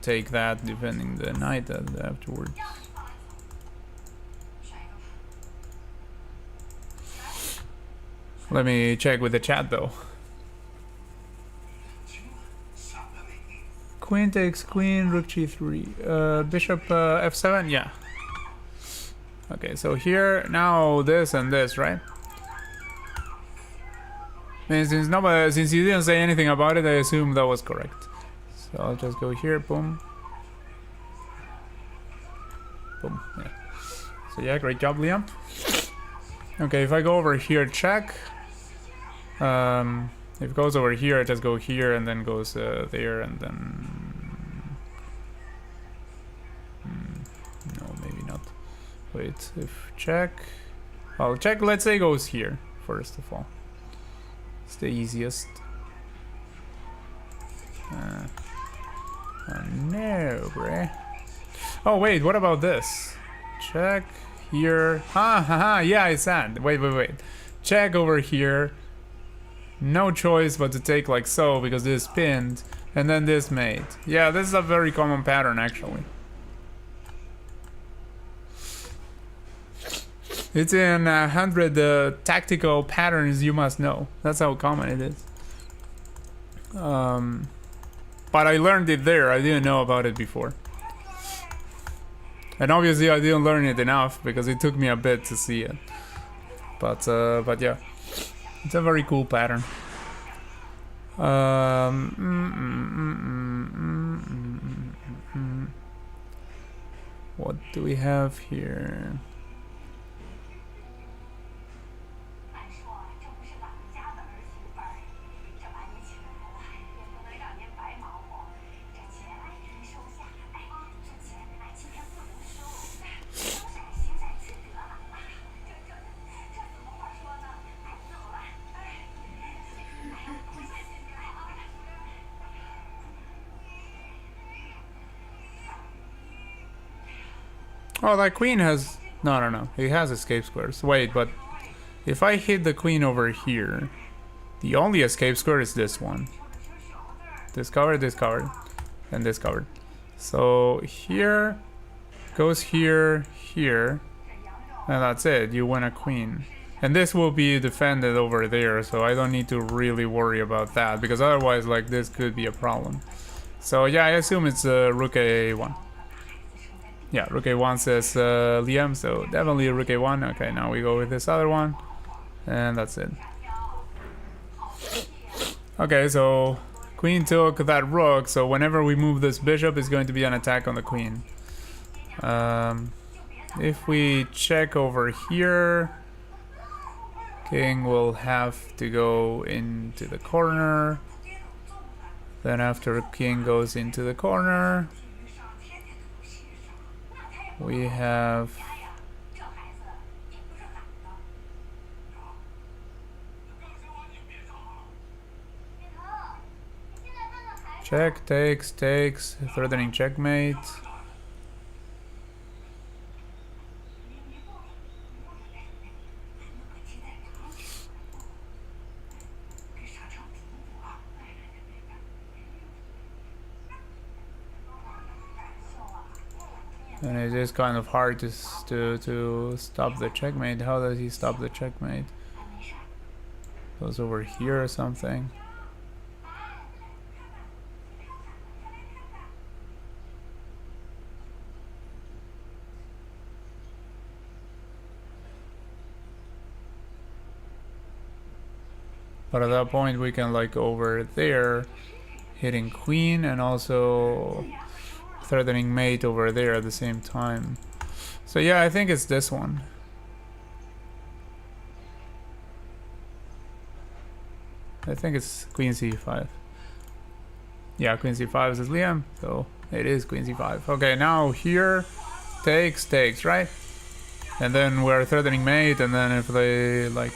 take that, defending the knight afterwards. Let me check with the chat though. Queen takes queen, rook g3. Bishop f7, yeah. Okay, so here, now this and this, right? And since you didn't say anything about it, I assume that was correct. So I'll just go here, boom. Boom, yeah. So yeah, great job, Liam. Okay, if I go over here, check. If it goes over here, I just go here and then goes there and then... no, maybe not. Wait, if check... Well, check, let's say goes here, first of all. It's the easiest. Oh no, bruh. Oh wait, what about this? Check here. Yeah, it's that. Wait. Check over here. No choice but to take like so, because this is pinned. And then this mate. Yeah, this is a very common pattern, actually. It's in 100 tactical patterns you must know. That's how common it is. But I learned it there. I didn't know about it before. And obviously I didn't learn it enough because it took me a bit to see it. But yeah. It's a very cool pattern. What do we have here? Oh, that queen has... No, no, no. He has escape squares. Wait, but if I hit the queen over here, the only escape square is this one. Discovered, discovered, and discovered. So here goes here, here, and that's it. You win a queen. And this will be defended over there, so I don't need to really worry about that, because otherwise, like, this could be a problem. So yeah, I assume it's rook a1. Yeah, rook a1 says Liam, so definitely rook a1. Okay, now we go with this other one, and that's it. Okay, so queen took that rook, so whenever we move this bishop, it's going to be an attack on the queen. If we check over here, king will have to go into the corner. Then after king goes into the corner, we have check, takes, threatening checkmate. And it is kind of hard to stop the checkmate. How does he stop the checkmate? Goes over here or something. But at that point we can like over there, hitting queen and also threatening mate over there at the same time. So yeah, I think it's this one. I think it's queen c5. Yeah, queen c5 is Liam, so it is queen c5. Okay, now here, takes, right? And then we're threatening mate, and then if they like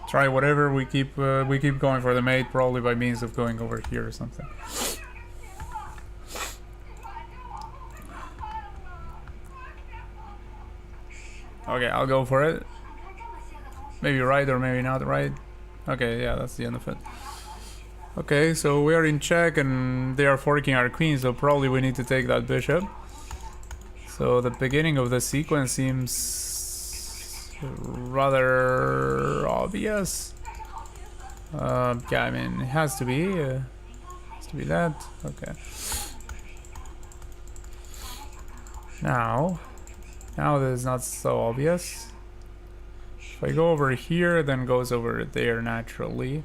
try whatever, we keep going for the mate, probably by means of going over here or something. Okay, I'll go for it. Maybe right or maybe not right. Okay, yeah, that's the end of it. Okay, so we are in check and they are forking our queen, so probably we need to take that bishop. So the beginning of the sequence seems rather obvious. Yeah, I mean, it has to be that. Okay. Now that is not so obvious. If I go over here, then goes over there naturally.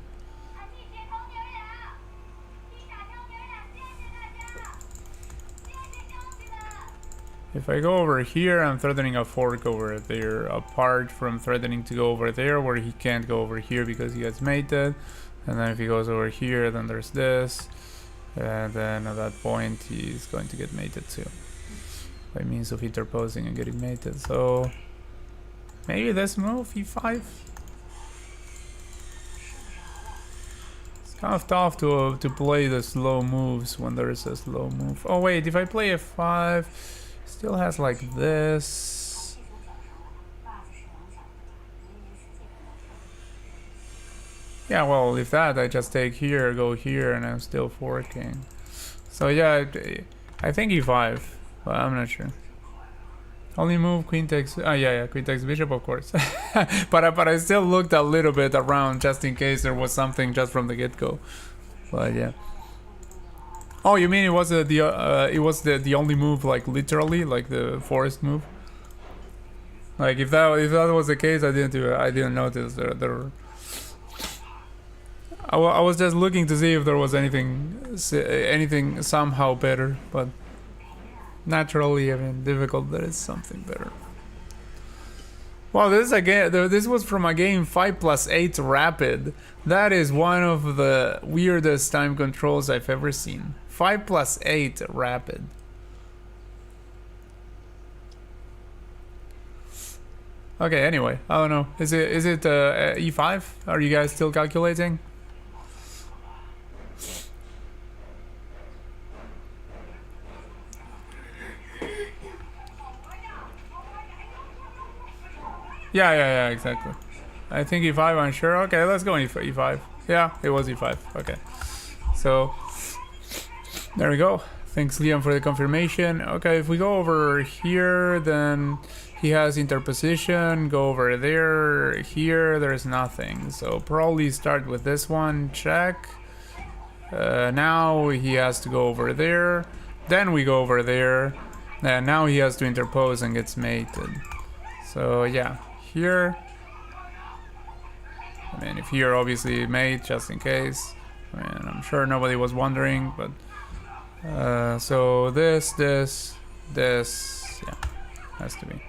If I go over here, I'm threatening a fork over there, apart from threatening to go over there where he can't go over here because he gets mated. And then if he goes over here, then there's this. And then at that point, he's going to get mated too, by means of interposing and getting mated. So maybe this move, e5. It's kind of tough to play the slow moves when there is a slow move. Oh wait, if I play f5, still has like this. Yeah, well, if that, I just take here, go here, and I'm still forking. So yeah, I think e5, but I'm not sure. Only move, queen takes... yeah, queen takes bishop, of course. but I still looked a little bit around just in case there was something just from the get-go. But yeah. Oh, you mean it was the only move, like literally, like the forest move? Like if that was the case, I didn't notice there. I was just looking to see if there was anything somehow better, but naturally, I mean, difficult. There is something better. Wow, this was from a game 5+8 rapid. That is one of the weirdest time controls I've ever seen. 5+8 rapid. Okay, anyway, I don't know. Is it e5? Are you guys still calculating? Yeah, exactly. I think e5, I'm sure. Okay, let's go e5. Yeah, it was e5. Okay. So, there we go. Thanks, Liam, for the confirmation. Okay, if we go over here, then he has interposition. Go over there. Here, there's nothing. So, probably start with this one. Check. Now he has to go over there. Then we go over there. And now he has to interpose and gets mated. So, yeah. Here. I mean, if here, obviously mate, just in case. I mean, I'm sure nobody was wondering, but... so this, yeah, has to be.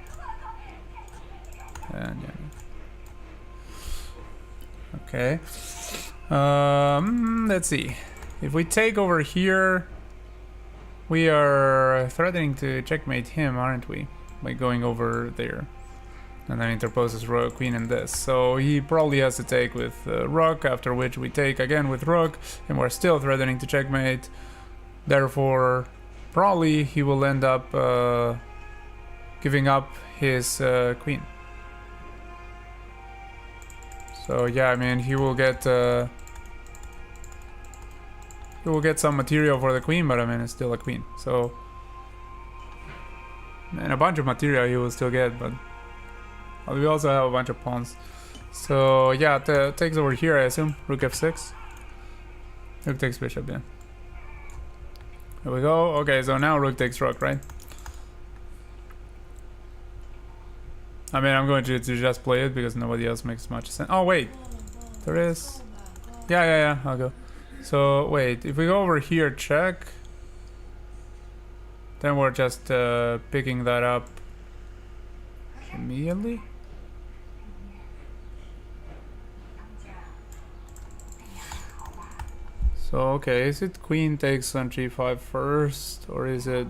And yeah. Okay. Let's see. If we take over here, we are threatening to checkmate him, aren't we? By going over there. And then interposes rook, queen, and this. So he probably has to take with rook, after which we take again with rook, and we're still threatening to checkmate. Therefore, probably he will end up giving up his queen. So yeah, I mean, he will get some material for the queen, but I mean, it's still a queen. So, and a bunch of material he will still get, but we also have a bunch of pawns. So yeah, takes over here, I assume. Rook f6. Rook takes bishop, yeah. There we go. Okay, so now rook takes rook, right? I mean, I'm going to just play it because nobody else makes much sense. Oh, wait. There is... Yeah, I'll go. So, wait. If we go over here, check. Then we're just picking that up immediately. So, okay, is it queen takes on g5 first, or is it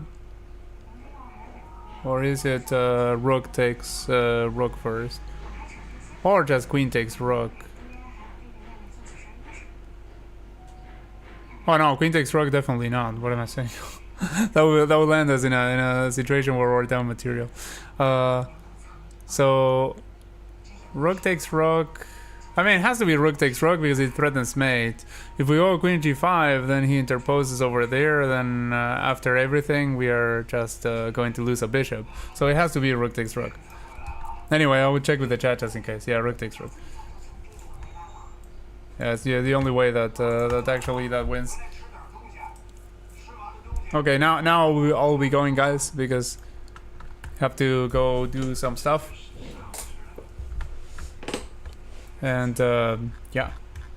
rook takes rook first, or just queen takes rook? Oh no, queen takes rook, definitely not. What am I saying? that will land us in a situation where we're down material. So rook takes rook. I mean, it has to be rook takes rook because it threatens mate. If we go queen g5, then he interposes over there. Then after everything, we are just going to lose a bishop. So it has to be rook takes rook. Anyway, I will check with the chat just in case. Yeah, rook takes rook. Yeah, it's the only way that that wins. Okay, now I'll be going, guys, because I have to go do some stuff. And yeah,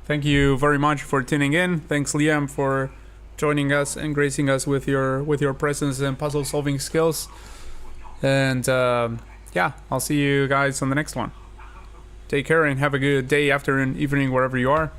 thank you very much for tuning in. Thanks, Liam, for joining us and gracing us with your presence and puzzle solving skills. And yeah, I'll see you guys on the next one. Take care and have a good day, afternoon, evening, wherever you are.